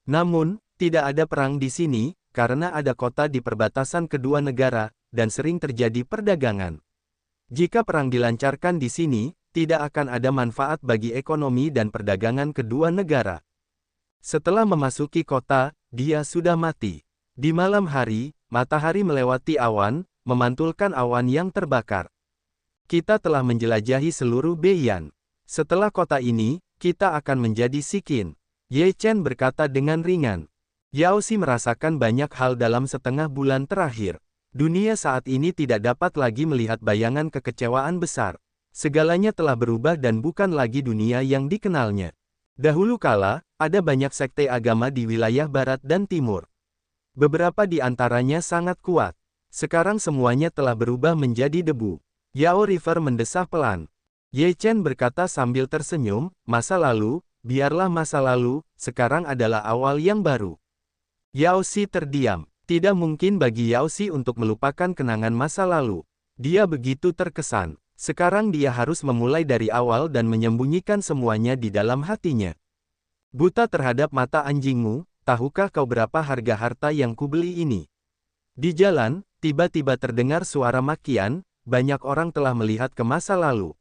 Namun, tidak ada perang di sini, karena ada kota di perbatasan kedua negara, dan sering terjadi perdagangan. Jika perang dilancarkan di sini, tidak akan ada manfaat bagi ekonomi dan perdagangan kedua negara. Setelah memasuki kota, dia sudah mati. Di malam hari, matahari melewati awan, memantulkan awan yang terbakar. Kita telah menjelajahi seluruh Beiyan. Setelah kota ini, kita akan menjadi Shiqin. Ye Chen berkata dengan ringan. Yaoshi merasakan banyak hal dalam setengah bulan terakhir. Dunia saat ini tidak dapat lagi melihat bayangan kekecewaan besar. Segalanya telah berubah dan bukan lagi dunia yang dikenalnya. Dahulu kala, ada banyak sekte agama di wilayah barat dan timur. Beberapa di antaranya sangat kuat. Sekarang semuanya telah berubah menjadi debu. Yao River mendesah pelan. Ye Chen berkata sambil tersenyum, masa lalu, biarlah masa lalu, sekarang adalah awal yang baru. Yaoshi terdiam. Tidak mungkin bagi Yaoshi untuk melupakan kenangan masa lalu. Dia begitu terkesan. Sekarang dia harus memulai dari awal dan menyembunyikan semuanya di dalam hatinya. Buta terhadap mata anjingmu, tahukah kau berapa harga harta yang kubeli ini? Di jalan, tiba-tiba terdengar suara makian. Banyak orang telah melihat ke masa lalu.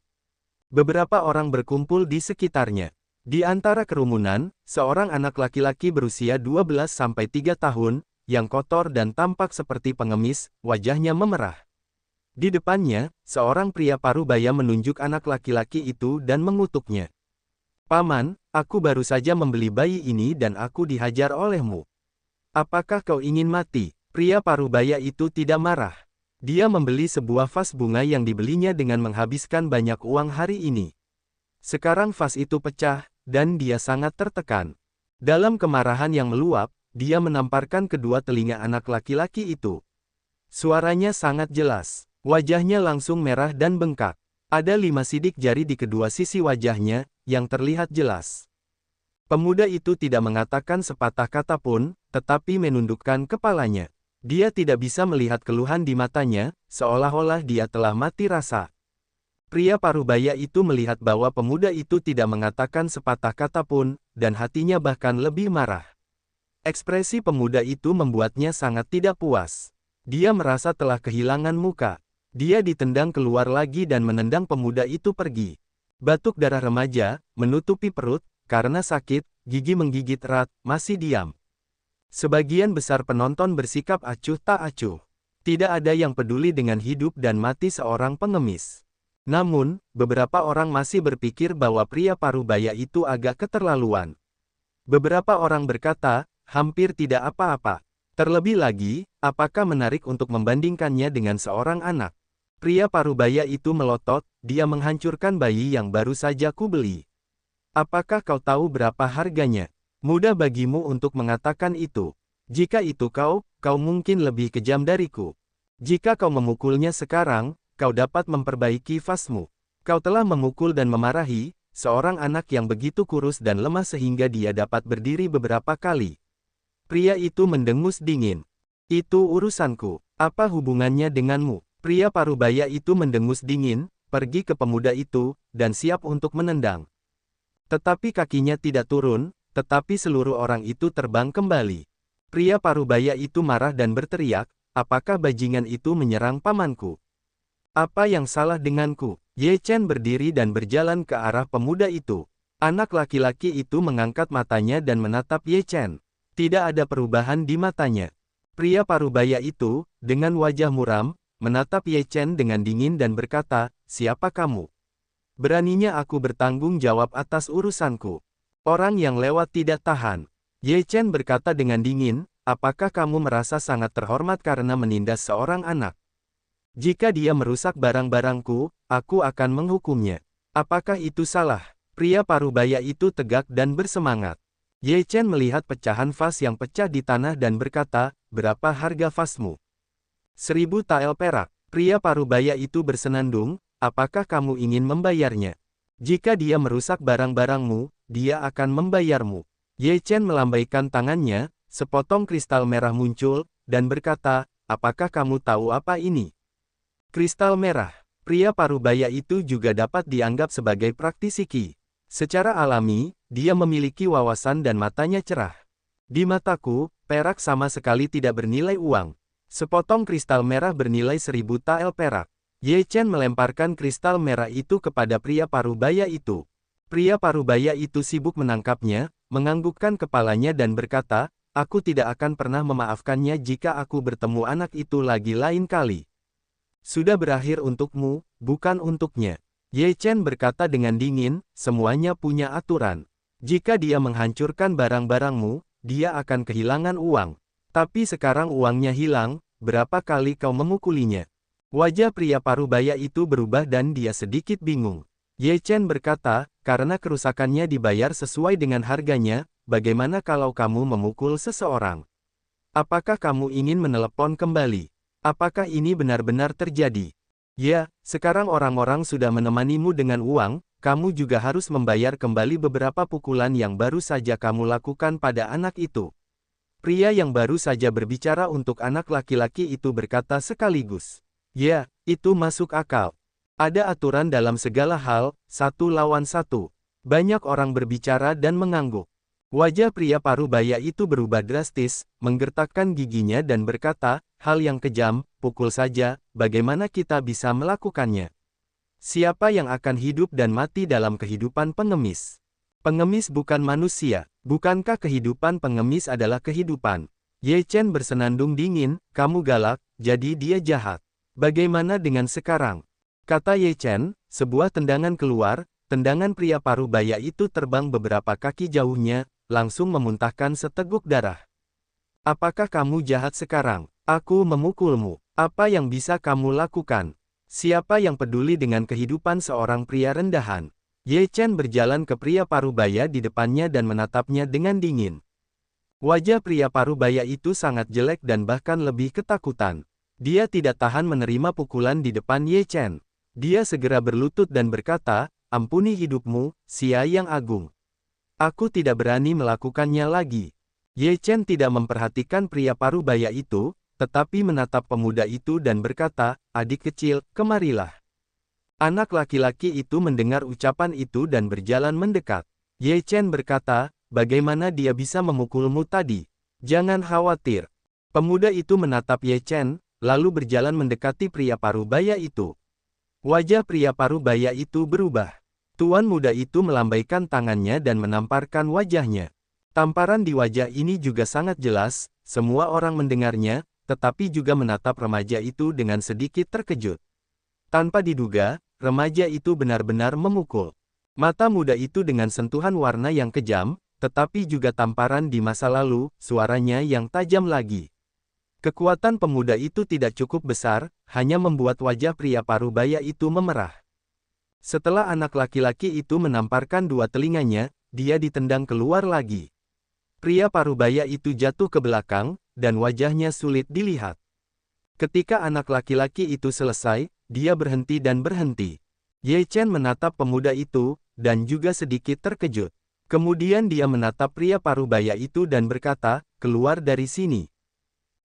Beberapa orang berkumpul di sekitarnya. Di antara kerumunan, seorang anak laki-laki berusia 12-3 tahun, yang kotor dan tampak seperti pengemis, wajahnya memerah. Di depannya, seorang pria parubaya menunjuk anak laki-laki itu dan mengutuknya. Paman, aku baru saja membeli bayi ini dan aku dihajar olehmu. Apakah kau ingin mati? Pria parubaya itu tidak marah. Dia membeli sebuah vas bunga yang dibelinya dengan menghabiskan banyak uang hari ini. Sekarang vas itu pecah, dan dia sangat tertekan. Dalam kemarahan yang meluap, dia menamparkan kedua telinga anak laki-laki itu. Suaranya sangat jelas. Wajahnya langsung merah dan bengkak. Ada 5 sidik jari di kedua sisi wajahnya, yang terlihat jelas. Pemuda itu tidak mengatakan sepatah kata pun, tetapi menundukkan kepalanya. Dia tidak bisa melihat keluhan di matanya, seolah-olah dia telah mati rasa. Pria parubaya itu melihat bahwa pemuda itu tidak mengatakan sepatah kata pun, dan hatinya bahkan lebih marah. Ekspresi pemuda itu membuatnya sangat tidak puas. Dia merasa telah kehilangan muka. Dia ditendang keluar lagi dan menendang pemuda itu pergi. Batuk darah remaja, menutupi perut, karena sakit, gigi menggigit erat, masih diam. Sebagian besar penonton bersikap acuh tak acuh. Tidak ada yang peduli dengan hidup dan mati seorang pengemis. Namun, beberapa orang masih berpikir bahwa pria parubaya itu agak keterlaluan. Beberapa orang berkata, hampir tidak apa-apa. Terlebih lagi, apakah menarik untuk membandingkannya dengan seorang anak? Pria parubaya itu melotot, dia menghancurkan bayi yang baru saja kubeli. Apakah kau tahu berapa harganya? Mudah bagimu untuk mengatakan itu. Jika itu kau mungkin lebih kejam dariku. Jika kau memukulnya sekarang, kau dapat memperbaiki vasmu. Kau telah memukul dan memarahi seorang anak yang begitu kurus dan lemah sehingga dia dapat berdiri beberapa kali. Pria itu mendengus dingin. Itu urusanku. Apa hubungannya denganmu? Pria parubaya itu mendengus dingin, pergi ke pemuda itu, dan siap untuk menendang. Tetapi kakinya tidak turun, tetapi seluruh orang itu terbang kembali. Pria parubaya itu marah dan berteriak, apakah bajingan itu menyerang pamanku? Apa yang salah denganku? Ye Chen berdiri dan berjalan ke arah pemuda itu. Anak laki-laki itu mengangkat matanya dan menatap Ye Chen. Tidak ada perubahan di matanya. Pria parubaya itu, dengan wajah muram, menatap Ye Chen dengan dingin dan berkata, siapa kamu? Beraninya aku bertanggung jawab atas urusanku. Orang yang lewat tidak tahan. Ye Chen berkata dengan dingin, apakah kamu merasa sangat terhormat karena menindas seorang anak? Jika dia merusak barang-barangku, aku akan menghukumnya. Apakah itu salah? Pria parubaya itu tegak dan bersemangat. Ye Chen melihat pecahan vas yang pecah di tanah dan berkata, berapa harga vasmu? 1000 tael perak. Pria parubaya itu bersenandung, apakah kamu ingin membayarnya? Jika dia merusak barang-barangmu, dia akan membayarmu. Ye Chen melambaikan tangannya, sepotong kristal merah muncul, dan berkata, apakah kamu tahu apa ini? Kristal merah. Pria parubaya itu juga dapat dianggap sebagai praktisi Qi. Secara alami, dia memiliki wawasan dan matanya cerah. Di mataku, perak sama sekali tidak bernilai uang. Sepotong kristal merah bernilai 1000 tael perak. Ye Chen melemparkan kristal merah itu kepada pria parubaya itu. Pria parubaya itu sibuk menangkapnya, menganggukkan kepalanya dan berkata, aku tidak akan pernah memaafkannya jika aku bertemu anak itu lagi lain kali. Sudah berakhir untukmu, bukan untuknya. Ye Chen berkata dengan dingin, semuanya punya aturan. Jika dia menghancurkan barang-barangmu, dia akan kehilangan uang. Tapi sekarang uangnya hilang, berapa kali kau memukulinya? Wajah pria parubaya itu berubah dan dia sedikit bingung. Ye Chen berkata, karena kerusakannya dibayar sesuai dengan harganya, bagaimana kalau kamu memukul seseorang? Apakah kamu ingin menelepon kembali? Apakah ini benar-benar terjadi? Ya, sekarang orang-orang sudah menemanimu dengan uang, kamu juga harus membayar kembali beberapa pukulan yang baru saja kamu lakukan pada anak itu. Pria yang baru saja berbicara untuk anak laki-laki itu berkata sekaligus. Ya, itu masuk akal. Ada aturan dalam segala hal, 1 lawan 1. Banyak orang berbicara dan mengangguk. Wajah pria parubaya itu berubah drastis, menggertakkan giginya dan berkata, hal yang kejam, pukul saja, bagaimana kita bisa melakukannya? Siapa yang akan hidup dan mati dalam kehidupan pengemis? Pengemis bukan manusia, bukankah kehidupan pengemis adalah kehidupan? Ye Chen bersenandung dingin, kamu galak, jadi dia jahat. Bagaimana dengan sekarang? Kata Ye Chen, sebuah tendangan keluar, tendangan pria parubaya itu terbang beberapa kaki jauhnya, langsung memuntahkan seteguk darah. Apakah kamu jahat sekarang? Aku memukulmu. Apa yang bisa kamu lakukan? Siapa yang peduli dengan kehidupan seorang pria rendahan? Ye Chen berjalan ke pria parubaya di depannya dan menatapnya dengan dingin. Wajah pria parubaya itu sangat jelek dan bahkan lebih ketakutan. Dia tidak tahan menerima pukulan di depan Ye Chen. Dia segera berlutut dan berkata, ampuni hidupmu, Sia yang agung. Aku tidak berani melakukannya lagi. Ye Chen tidak memperhatikan pria parubaya itu, tetapi menatap pemuda itu dan berkata, adik kecil, kemarilah. Anak laki-laki itu mendengar ucapan itu dan berjalan mendekat. Ye Chen berkata, bagaimana dia bisa memukulmu tadi? Jangan khawatir. Pemuda itu menatap Ye Chen, lalu berjalan mendekati pria parubaya itu. Wajah pria parubaya itu berubah. Tuan muda itu melambaikan tangannya dan menamparkan wajahnya. Tamparan di wajah ini juga sangat jelas, semua orang mendengarnya, tetapi juga menatap remaja itu dengan sedikit terkejut. Tanpa diduga, remaja itu benar-benar memukul. Mata muda itu dengan sentuhan warna yang kejam, tetapi juga tamparan di masa lalu, suaranya yang tajam lagi. Kekuatan pemuda itu tidak cukup besar, hanya membuat wajah pria parubaya itu memerah. Setelah anak laki-laki itu menamparkan dua telinganya, dia ditendang keluar lagi. Pria parubaya itu jatuh ke belakang, dan wajahnya sulit dilihat. Ketika anak laki-laki itu selesai, dia berhenti dan berhenti. Ye Chen menatap pemuda itu, dan juga sedikit terkejut. Kemudian dia menatap pria parubaya itu dan berkata, "Keluar dari sini."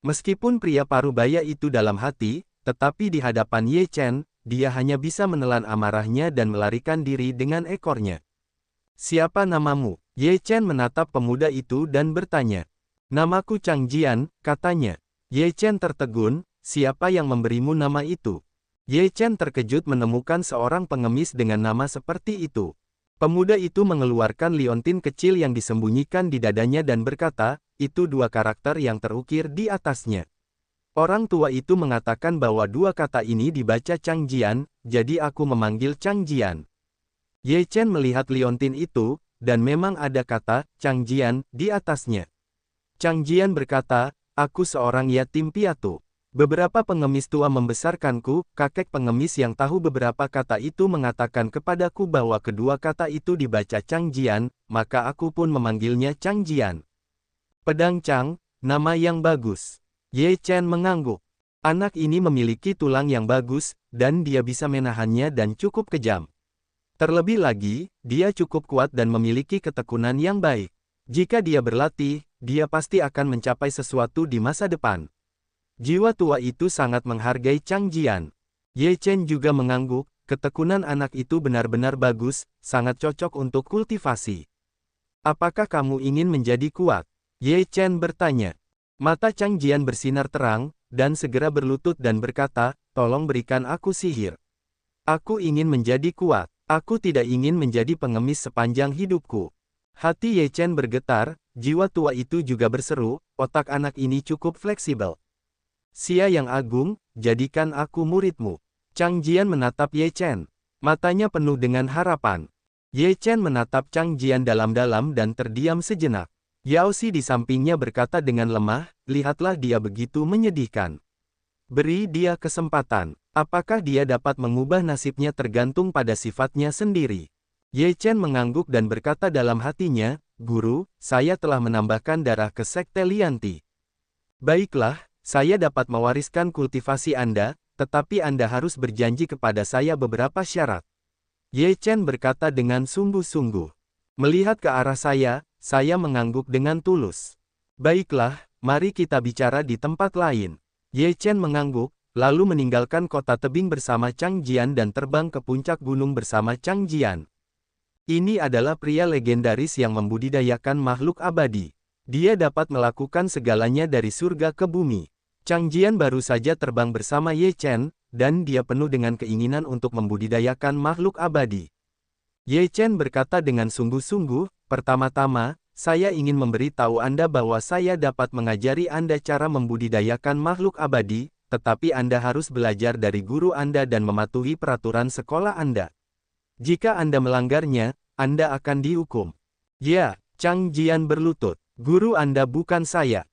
Meskipun pria parubaya itu dalam hati, tetapi di hadapan Ye Chen, dia hanya bisa menelan amarahnya dan melarikan diri dengan ekornya. "Siapa namamu?" Ye Chen menatap pemuda itu dan bertanya. "Namaku Chang Jian," katanya. Ye Chen tertegun, "Siapa yang memberimu nama itu?" Ye Chen terkejut menemukan seorang pengemis dengan nama seperti itu. Pemuda itu mengeluarkan liontin kecil yang disembunyikan di dadanya dan berkata, "Itu dua karakter yang terukir di atasnya." Orang tua itu mengatakan bahwa dua kata ini dibaca Chang Jian, jadi aku memanggil Chang Jian. Ye Chen melihat liontin itu, dan memang ada kata Chang Jian di atasnya. Chang Jian berkata, "Aku seorang yatim piatu. Beberapa pengemis tua membesarkanku." Kakek pengemis yang tahu beberapa kata itu mengatakan kepadaku bahwa kedua kata itu dibaca Chang Jian, maka aku pun memanggilnya Chang Jian. Pedang Chang, nama yang bagus. Ye Chen mengangguk. Anak ini memiliki tulang yang bagus, dan dia bisa menahannya dan cukup kejam. Terlebih lagi, dia cukup kuat dan memiliki ketekunan yang baik. Jika dia berlatih, dia pasti akan mencapai sesuatu di masa depan. Jiwa tua itu sangat menghargai Chang Jian. Ye Chen juga mengangguk, ketekunan anak itu benar-benar bagus, sangat cocok untuk kultivasi. "Apakah kamu ingin menjadi kuat?" Ye Chen bertanya. Mata Chang Jian bersinar terang, dan segera berlutut dan berkata, "Tolong berikan aku sihir. Aku ingin menjadi kuat. Aku tidak ingin menjadi pengemis sepanjang hidupku." Hati Ye Chen bergetar, jiwa tua itu juga berseru, otak anak ini cukup fleksibel. "Sia yang agung, jadikan aku muridmu." Chang Jian menatap Ye Chen. Matanya penuh dengan harapan. Ye Chen menatap Chang Jian dalam-dalam dan terdiam sejenak. Yao Xi di sampingnya berkata dengan lemah, "Lihatlah dia begitu menyedihkan. Beri dia kesempatan. Apakah dia dapat mengubah nasibnya tergantung pada sifatnya sendiri." Ye Chen mengangguk dan berkata dalam hatinya, "Guru, saya telah menambahkan darah ke Sekte Lianti. Baiklah, saya dapat mewariskan kultivasi Anda, tetapi Anda harus berjanji kepada saya beberapa syarat." Ye Chen berkata dengan sungguh-sungguh. Melihat ke arah saya mengangguk dengan tulus. "Baiklah, mari kita bicara di tempat lain." Ye Chen mengangguk, lalu meninggalkan kota tebing bersama Chang Jian dan terbang ke puncak gunung bersama Chang Jian. Ini adalah pria legendaris yang membudidayakan makhluk abadi. Dia dapat melakukan segalanya dari surga ke bumi. Chang Jian baru saja terbang bersama Ye Chen, dan dia penuh dengan keinginan untuk membudidayakan makhluk abadi. Ye Chen berkata dengan sungguh-sungguh, "Pertama-tama, saya ingin memberitahu Anda bahwa saya dapat mengajari Anda cara membudidayakan makhluk abadi, tetapi Anda harus belajar dari guru Anda dan mematuhi peraturan sekolah Anda. Jika Anda melanggarnya, Anda akan dihukum." "Ya," Chang Jian berlutut. "Guru Anda bukan saya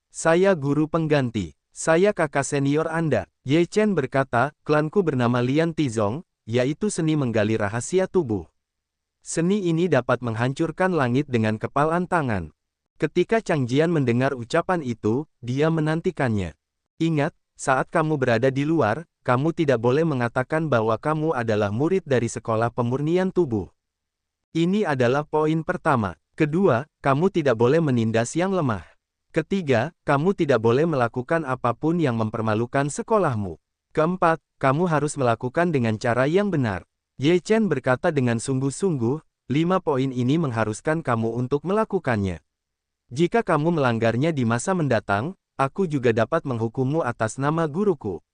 guru pengganti. Saya kakak senior Anda." Ye Chen berkata, "Klanku bernama Lian Tizong, yaitu seni menggali rahasia tubuh. Seni ini dapat menghancurkan langit dengan kepalan tangan." Ketika Chang Jian mendengar ucapan itu, dia menantikannya. "Ingat, saat kamu berada di luar, kamu tidak boleh mengatakan bahwa kamu adalah murid dari sekolah pemurnian tubuh. Ini adalah poin pertama. Kedua, kamu tidak boleh menindas yang lemah. Ketiga, kamu tidak boleh melakukan apapun yang mempermalukan sekolahmu. Keempat, kamu harus melakukan dengan cara yang benar." Ye Chen berkata dengan sungguh-sungguh, 5 poin ini mengharuskan kamu untuk melakukannya. Jika kamu melanggarnya di masa mendatang, aku juga dapat menghukummu atas nama guruku.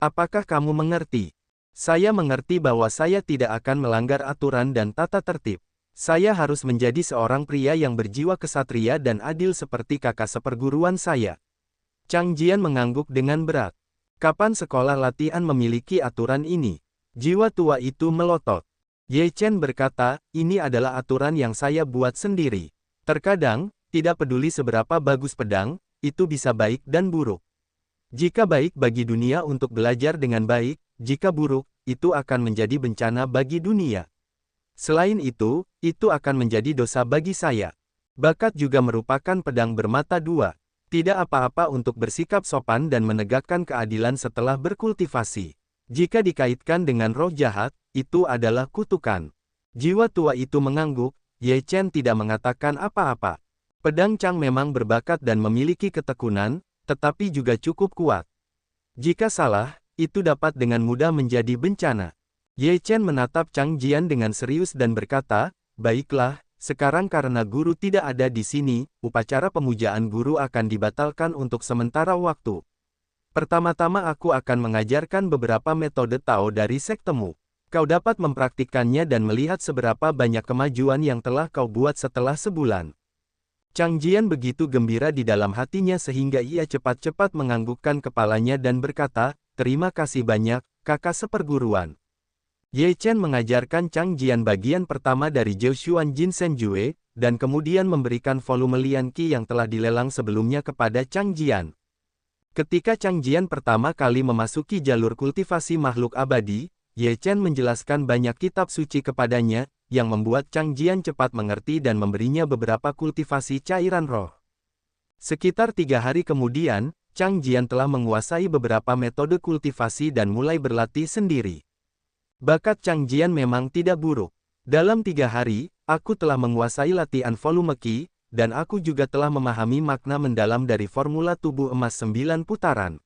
Apakah kamu mengerti?" "Saya mengerti bahwa saya tidak akan melanggar aturan dan tata tertib. Saya harus menjadi seorang pria yang berjiwa kesatria dan adil seperti kakak seperguruan saya." Chang Jian mengangguk dengan berat. "Kapan sekolah latihan memiliki aturan ini?" Jiwa tua itu melotot. Ye Chen berkata, "Ini adalah aturan yang saya buat sendiri. Terkadang, tidak peduli seberapa bagus pedang, itu bisa baik dan buruk. Jika baik bagi dunia untuk belajar dengan baik, jika buruk, itu akan menjadi bencana bagi dunia. Selain itu akan menjadi dosa bagi saya. Bakat juga merupakan pedang bermata dua. Tidak apa-apa untuk bersikap sopan dan menegakkan keadilan setelah berkultivasi. Jika dikaitkan dengan roh jahat, itu adalah kutukan. Jiwa tua itu mengangguk, Ye Chen tidak mengatakan apa-apa. Pedang Chang memang berbakat dan memiliki ketekunan, tetapi juga cukup kuat. Jika salah, itu dapat dengan mudah menjadi bencana. Ye Chen menatap Chang Jian dengan serius dan berkata, "Baiklah, sekarang karena guru tidak ada di sini, upacara pemujaan guru akan dibatalkan untuk sementara waktu. Pertama-tama aku akan mengajarkan beberapa metode Tao dari sektemu. Kau dapat mempraktikkannya dan melihat seberapa banyak kemajuan yang telah kau buat setelah sebulan." Chang Jian begitu gembira di dalam hatinya sehingga ia cepat-cepat menganggukkan kepalanya dan berkata, "Terima kasih banyak, kakak seperguruan." Ye Chen mengajarkan Chang Jian bagian pertama dari Jiushuan Jin Senjue, dan kemudian memberikan volume Lian Qi yang telah dilelang sebelumnya kepada Chang Jian. Ketika Chang Jian pertama kali memasuki jalur kultivasi makhluk abadi, Ye Chen menjelaskan banyak kitab suci kepadanya, yang membuat Chang Jian cepat mengerti dan memberinya beberapa kultivasi cairan roh. Sekitar 3 hari kemudian, Chang Jian telah menguasai beberapa metode kultivasi dan mulai berlatih sendiri. Bakat Chang Jian memang tidak buruk. Dalam 3 hari, aku telah menguasai latihan volume Qi, dan aku juga telah memahami makna mendalam dari formula tubuh emas 9 putaran.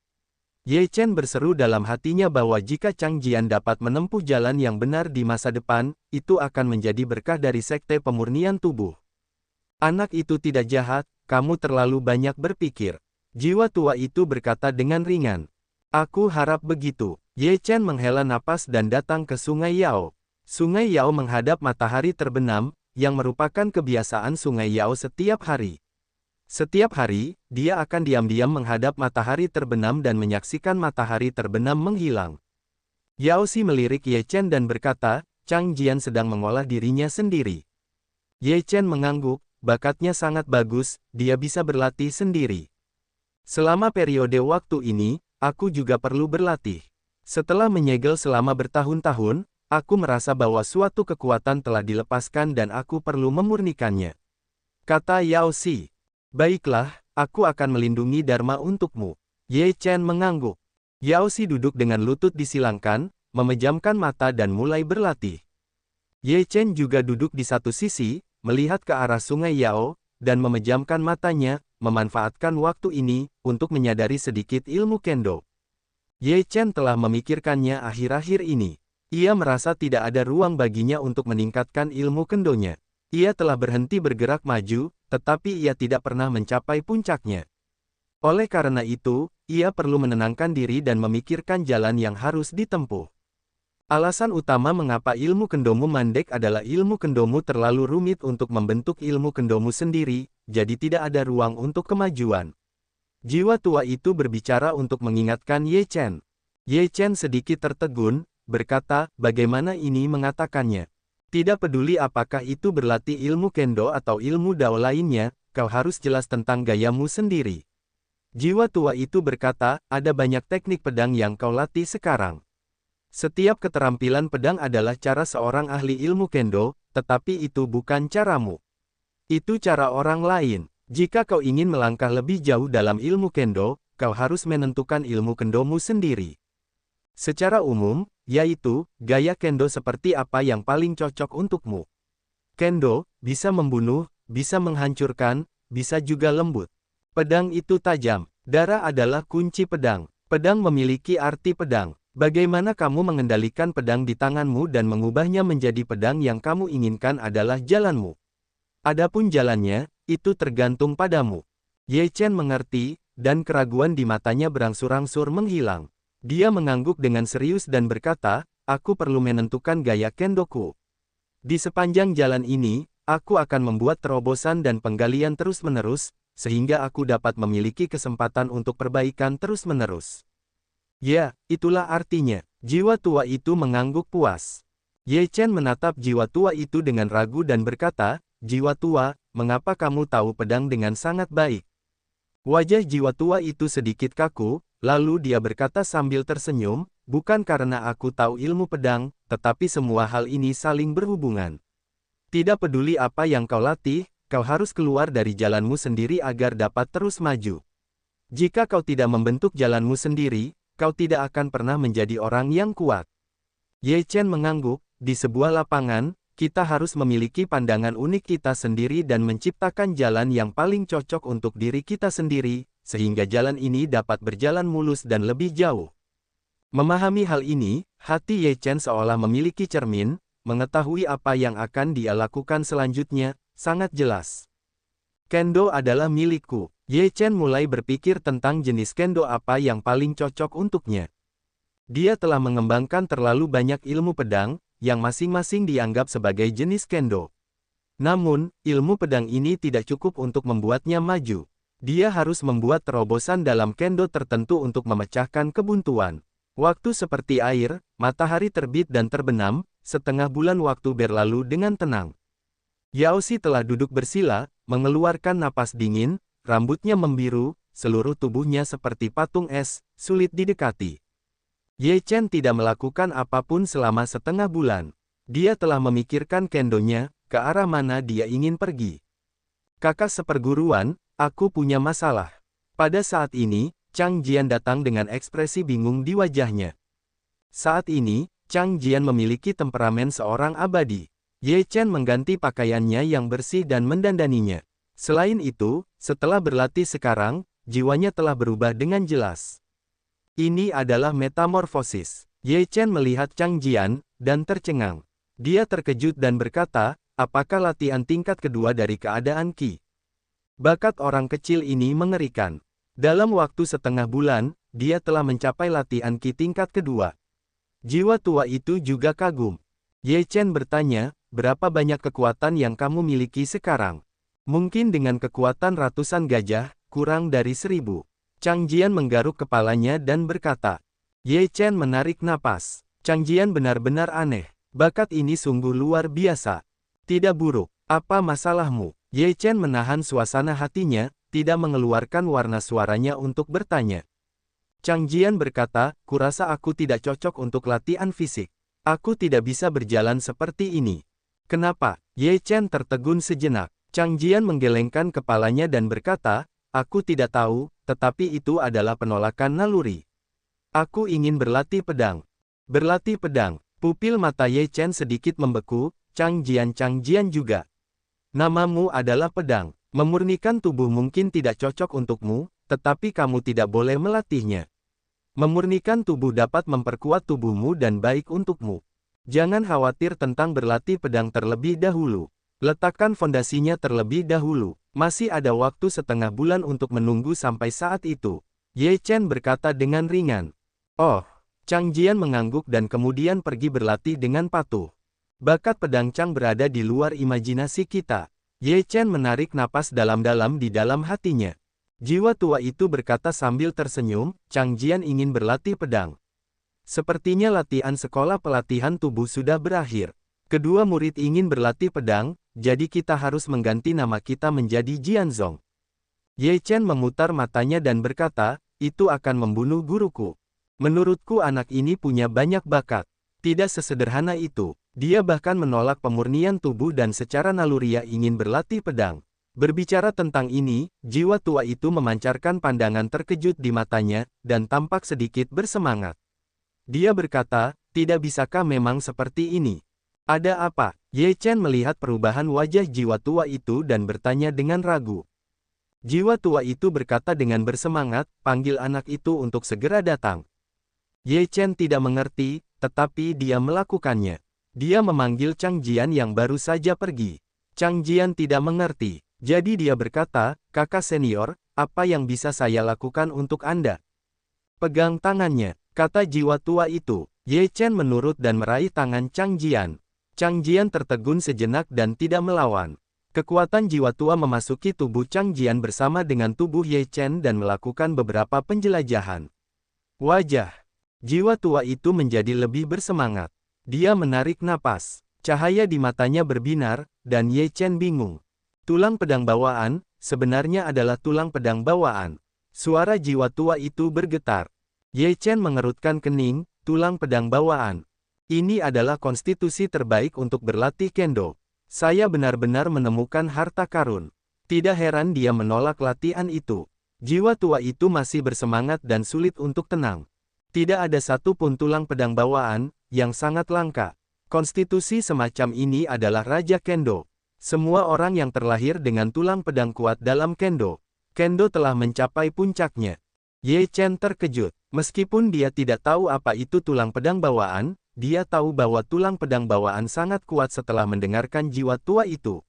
Ye Chen berseru dalam hatinya bahwa jika Chang Jian dapat menempuh jalan yang benar di masa depan, itu akan menjadi berkah dari sekte pemurnian tubuh. Anak itu tidak jahat, kamu terlalu banyak berpikir. Jiwa tua itu berkata dengan ringan. Aku harap begitu. Ye Chen menghela napas dan datang ke Sungai Yao. Sungai Yao menghadap matahari terbenam, yang merupakan kebiasaan Sungai Yao setiap hari. Setiap hari, dia akan diam-diam menghadap matahari terbenam dan menyaksikan matahari terbenam menghilang. Yao Xi melirik Ye Chen dan berkata, Chang Jian sedang mengolah dirinya sendiri. Ye Chen mengangguk, bakatnya sangat bagus, dia bisa berlatih sendiri. Selama periode waktu ini, aku juga perlu berlatih. Setelah menyegel selama bertahun-tahun, aku merasa bahwa suatu kekuatan telah dilepaskan dan aku perlu memurnikannya. Kata Yao Xi. Baiklah, aku akan melindungi Dharma untukmu. Ye Chen mengangguk. Yao Xi duduk dengan lutut disilangkan, memejamkan mata dan mulai berlatih. Ye Chen juga duduk di satu sisi, melihat ke arah Sungai Yao, dan memejamkan matanya, memanfaatkan waktu ini, untuk menyadari sedikit ilmu Kendo. Ye Chen telah memikirkannya akhir-akhir ini. Ia merasa tidak ada ruang baginya untuk meningkatkan ilmu kendonya. Ia telah berhenti bergerak maju, tetapi ia tidak pernah mencapai puncaknya. Oleh karena itu, ia perlu menenangkan diri dan memikirkan jalan yang harus ditempuh. Alasan utama mengapa ilmu kendomu mandek adalah ilmu kendomu terlalu rumit untuk membentuk ilmu kendomu sendiri, jadi tidak ada ruang untuk kemajuan. Jiwa tua itu berbicara untuk mengingatkan Ye Chen. Ye Chen sedikit tertegun, berkata, bagaimana ini mengatakannya? Tidak peduli apakah itu berlatih ilmu Kendo atau ilmu Dao lainnya, kau harus jelas tentang gayamu sendiri. Jiwa tua itu berkata, ada banyak teknik pedang yang kau latih sekarang. Setiap keterampilan pedang adalah cara seorang ahli ilmu Kendo, tetapi itu bukan caramu. Itu cara orang lain. Jika kau ingin melangkah lebih jauh dalam ilmu Kendo, kau harus menentukan ilmu Kendomu sendiri. Secara umum, yaitu, gaya Kendo seperti apa yang paling cocok untukmu. Kendo, bisa membunuh, bisa menghancurkan, bisa juga lembut. Pedang itu tajam. Darah adalah kunci pedang. Pedang memiliki arti pedang. Bagaimana kamu mengendalikan pedang di tanganmu dan mengubahnya menjadi pedang yang kamu inginkan adalah jalanmu. Adapun jalannya, itu tergantung padamu. Ye Chen mengerti, dan keraguan di matanya berangsur-angsur menghilang. Dia mengangguk dengan serius dan berkata, aku perlu menentukan gaya kendoku. Di sepanjang jalan ini, aku akan membuat terobosan dan penggalian terus-menerus, sehingga aku dapat memiliki kesempatan untuk perbaikan terus-menerus. Ya, itulah artinya. Jiwa tua itu mengangguk puas. Ye Chen menatap jiwa tua itu dengan ragu dan berkata, jiwa tua, mengapa kamu tahu pedang dengan sangat baik? Wajah jiwa tua itu sedikit kaku, lalu dia berkata sambil tersenyum, bukan karena aku tahu ilmu pedang, tetapi semua hal ini saling berhubungan. Tidak peduli apa yang kau latih, kau harus keluar dari jalanmu sendiri agar dapat terus maju. Jika kau tidak membentuk jalanmu sendiri, kau tidak akan pernah menjadi orang yang kuat. Ye Chen mengangguk, di sebuah lapangan, kita harus memiliki pandangan unik kita sendiri dan menciptakan jalan yang paling cocok untuk diri kita sendiri, sehingga jalan ini dapat berjalan mulus dan lebih jauh. Memahami hal ini, hati Ye Chen seolah memiliki cermin, mengetahui apa yang akan dia lakukan selanjutnya, sangat jelas. Kendo adalah milikku. Ye Chen mulai berpikir tentang jenis kendo apa yang paling cocok untuknya. Dia telah mengembangkan terlalu banyak ilmu pedang, yang masing-masing dianggap sebagai jenis kendo. Namun, ilmu pedang ini tidak cukup untuk membuatnya maju. Dia harus membuat terobosan dalam kendo tertentu untuk memecahkan kebuntuan. Waktu seperti air, matahari terbit dan terbenam, setengah bulan waktu berlalu dengan tenang. Yao Xi telah duduk bersila, mengeluarkan napas dingin, rambutnya membiru, seluruh tubuhnya seperti patung es, sulit didekati. Ye Chen tidak melakukan apapun selama setengah bulan. Dia telah memikirkan kendonya, ke arah mana dia ingin pergi. Kakak seperguruan, aku punya masalah. Pada saat ini, Chang Jian datang dengan ekspresi bingung di wajahnya. Saat ini, Chang Jian memiliki temperamen seorang abadi. Ye Chen mengganti pakaiannya yang bersih dan mendandaninya. Selain itu, setelah berlatih sekarang, jiwanya telah berubah dengan jelas. Ini adalah metamorfosis. Ye Chen melihat Chang Jian, dan tercengang. Dia terkejut dan berkata, apakah latihan tingkat kedua dari keadaan Qi? Bakat orang kecil ini mengerikan. Dalam waktu setengah bulan, dia telah mencapai latihan Qi tingkat kedua. Jiwa tua itu juga kagum. Ye Chen bertanya, berapa banyak kekuatan yang kamu miliki sekarang? Mungkin dengan kekuatan ratusan gajah, kurang dari 1000. Chang Jian menggaruk kepalanya dan berkata. Ye Chen menarik napas. Chang Jian benar-benar aneh. Bakat ini sungguh luar biasa. Tidak buruk. Apa masalahmu? Ye Chen menahan suasana hatinya, tidak mengeluarkan warna suaranya untuk bertanya. Chang Jian berkata, kurasa aku tidak cocok untuk latihan fisik. Aku tidak bisa berjalan seperti ini. Kenapa? Ye Chen tertegun sejenak. Chang Jian menggelengkan kepalanya dan berkata, aku tidak tahu, tetapi itu adalah penolakan naluri. Aku ingin berlatih pedang. Berlatih pedang. Pupil mata Ye Chen sedikit membeku, Chang Jian juga. Namamu adalah pedang. Memurnikan tubuh mungkin tidak cocok untukmu, tetapi kamu tidak boleh melatihnya. Memurnikan tubuh dapat memperkuat tubuhmu dan baik untukmu. Jangan khawatir tentang berlatih pedang terlebih dahulu. Letakkan fondasinya terlebih dahulu. Masih ada waktu setengah bulan untuk menunggu sampai saat itu. Ye Chen berkata dengan ringan. Oh, Chang Jian mengangguk dan kemudian pergi berlatih dengan patuh. Bakat pedang Chang berada di luar imajinasi kita. Ye Chen menarik napas dalam-dalam di dalam hatinya. Jiwa tua itu berkata sambil tersenyum, Chang Jian ingin berlatih pedang. Sepertinya latihan sekolah pelatihan tubuh sudah berakhir. Kedua murid ingin berlatih pedang, jadi kita harus mengganti nama kita menjadi Jianzong. Ye Chen memutar matanya dan berkata, itu akan membunuh guruku. Menurutku anak ini punya banyak bakat. Tidak sesederhana itu. Dia bahkan menolak pemurnian tubuh dan secara naluriah ingin berlatih pedang. Berbicara tentang ini, jiwa tua itu memancarkan pandangan terkejut di matanya, dan tampak sedikit bersemangat. Dia berkata, tidak bisakah memang seperti ini? Ada apa? Ye Chen melihat perubahan wajah jiwa tua itu dan bertanya dengan ragu. Jiwa tua itu berkata dengan bersemangat, panggil anak itu untuk segera datang. Ye Chen tidak mengerti, tetapi dia melakukannya. Dia memanggil Chang Jian yang baru saja pergi. Chang Jian tidak mengerti. Jadi dia berkata, kakak senior, apa yang bisa saya lakukan untuk Anda? Pegang tangannya, kata jiwa tua itu. Ye Chen menurut dan meraih tangan Chang Jian. Chang Jian tertegun sejenak dan tidak melawan. Kekuatan jiwa tua memasuki tubuh Chang Jian bersama dengan tubuh Ye Chen dan melakukan beberapa penjelajahan. Wajah jiwa tua itu menjadi lebih bersemangat. Dia menarik napas. Cahaya di matanya berbinar, dan Ye Chen bingung. Tulang pedang bawaan, sebenarnya adalah tulang pedang bawaan. Suara jiwa tua itu bergetar. Ye Chen mengerutkan kening, tulang pedang bawaan. Ini adalah konstitusi terbaik untuk berlatih kendo. Saya benar-benar menemukan harta karun. Tidak heran dia menolak latihan itu. Jiwa tua itu masih bersemangat dan sulit untuk tenang. Tidak ada satu pun tulang pedang bawaan, yang sangat langka. Konstitusi semacam ini adalah Raja Kendo. Semua orang yang terlahir dengan tulang pedang kuat dalam Kendo. Kendo telah mencapai puncaknya. Ye Chen terkejut. Meskipun dia tidak tahu apa itu tulang pedang bawaan, dia tahu bahwa tulang pedang bawaan sangat kuat setelah mendengarkan jiwa tua itu.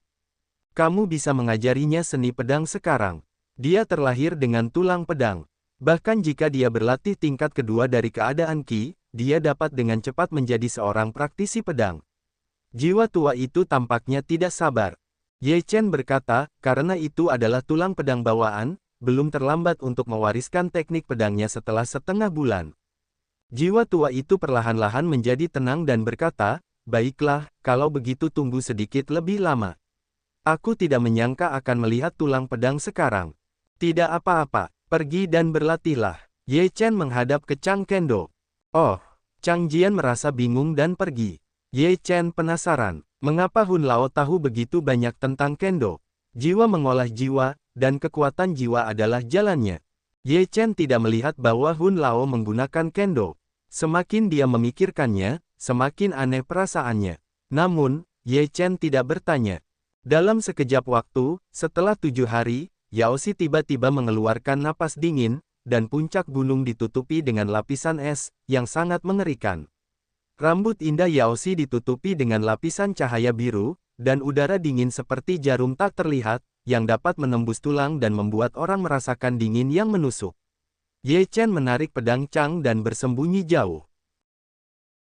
Kamu bisa mengajarinya seni pedang sekarang. Dia terlahir dengan tulang pedang. Bahkan jika dia berlatih tingkat kedua dari keadaan Qi, dia dapat dengan cepat menjadi seorang praktisi pedang. Jiwa tua itu tampaknya tidak sabar. Ye Chen berkata, karena itu adalah tulang pedang bawaan, belum terlambat untuk mewariskan teknik pedangnya setelah setengah bulan. Jiwa tua itu perlahan-lahan menjadi tenang dan berkata, baiklah, kalau begitu tunggu sedikit lebih lama. Aku tidak menyangka akan melihat tulang pedang sekarang. Tidak apa-apa, pergi dan berlatihlah. Ye Chen menghadap ke Chang Kendo. Oh, Chang Jian merasa bingung dan pergi. Ye Chen penasaran, mengapa Hun Lao tahu begitu banyak tentang Kendo. Jiwa mengolah jiwa, dan kekuatan jiwa adalah jalannya. Ye Chen tidak melihat bahwa Hun Lao menggunakan Kendo. Semakin dia memikirkannya, semakin aneh perasaannya. Namun, Ye Chen tidak bertanya. Dalam sekejap waktu, setelah 7 hari, Yao Xi tiba-tiba mengeluarkan napas dingin, dan puncak gunung ditutupi dengan lapisan es, yang sangat mengerikan. Rambut indah Yao Xi ditutupi dengan lapisan cahaya biru, dan udara dingin seperti jarum tak terlihat, yang dapat menembus tulang dan membuat orang merasakan dingin yang menusuk. Ye Chen menarik pedang Chang dan bersembunyi jauh.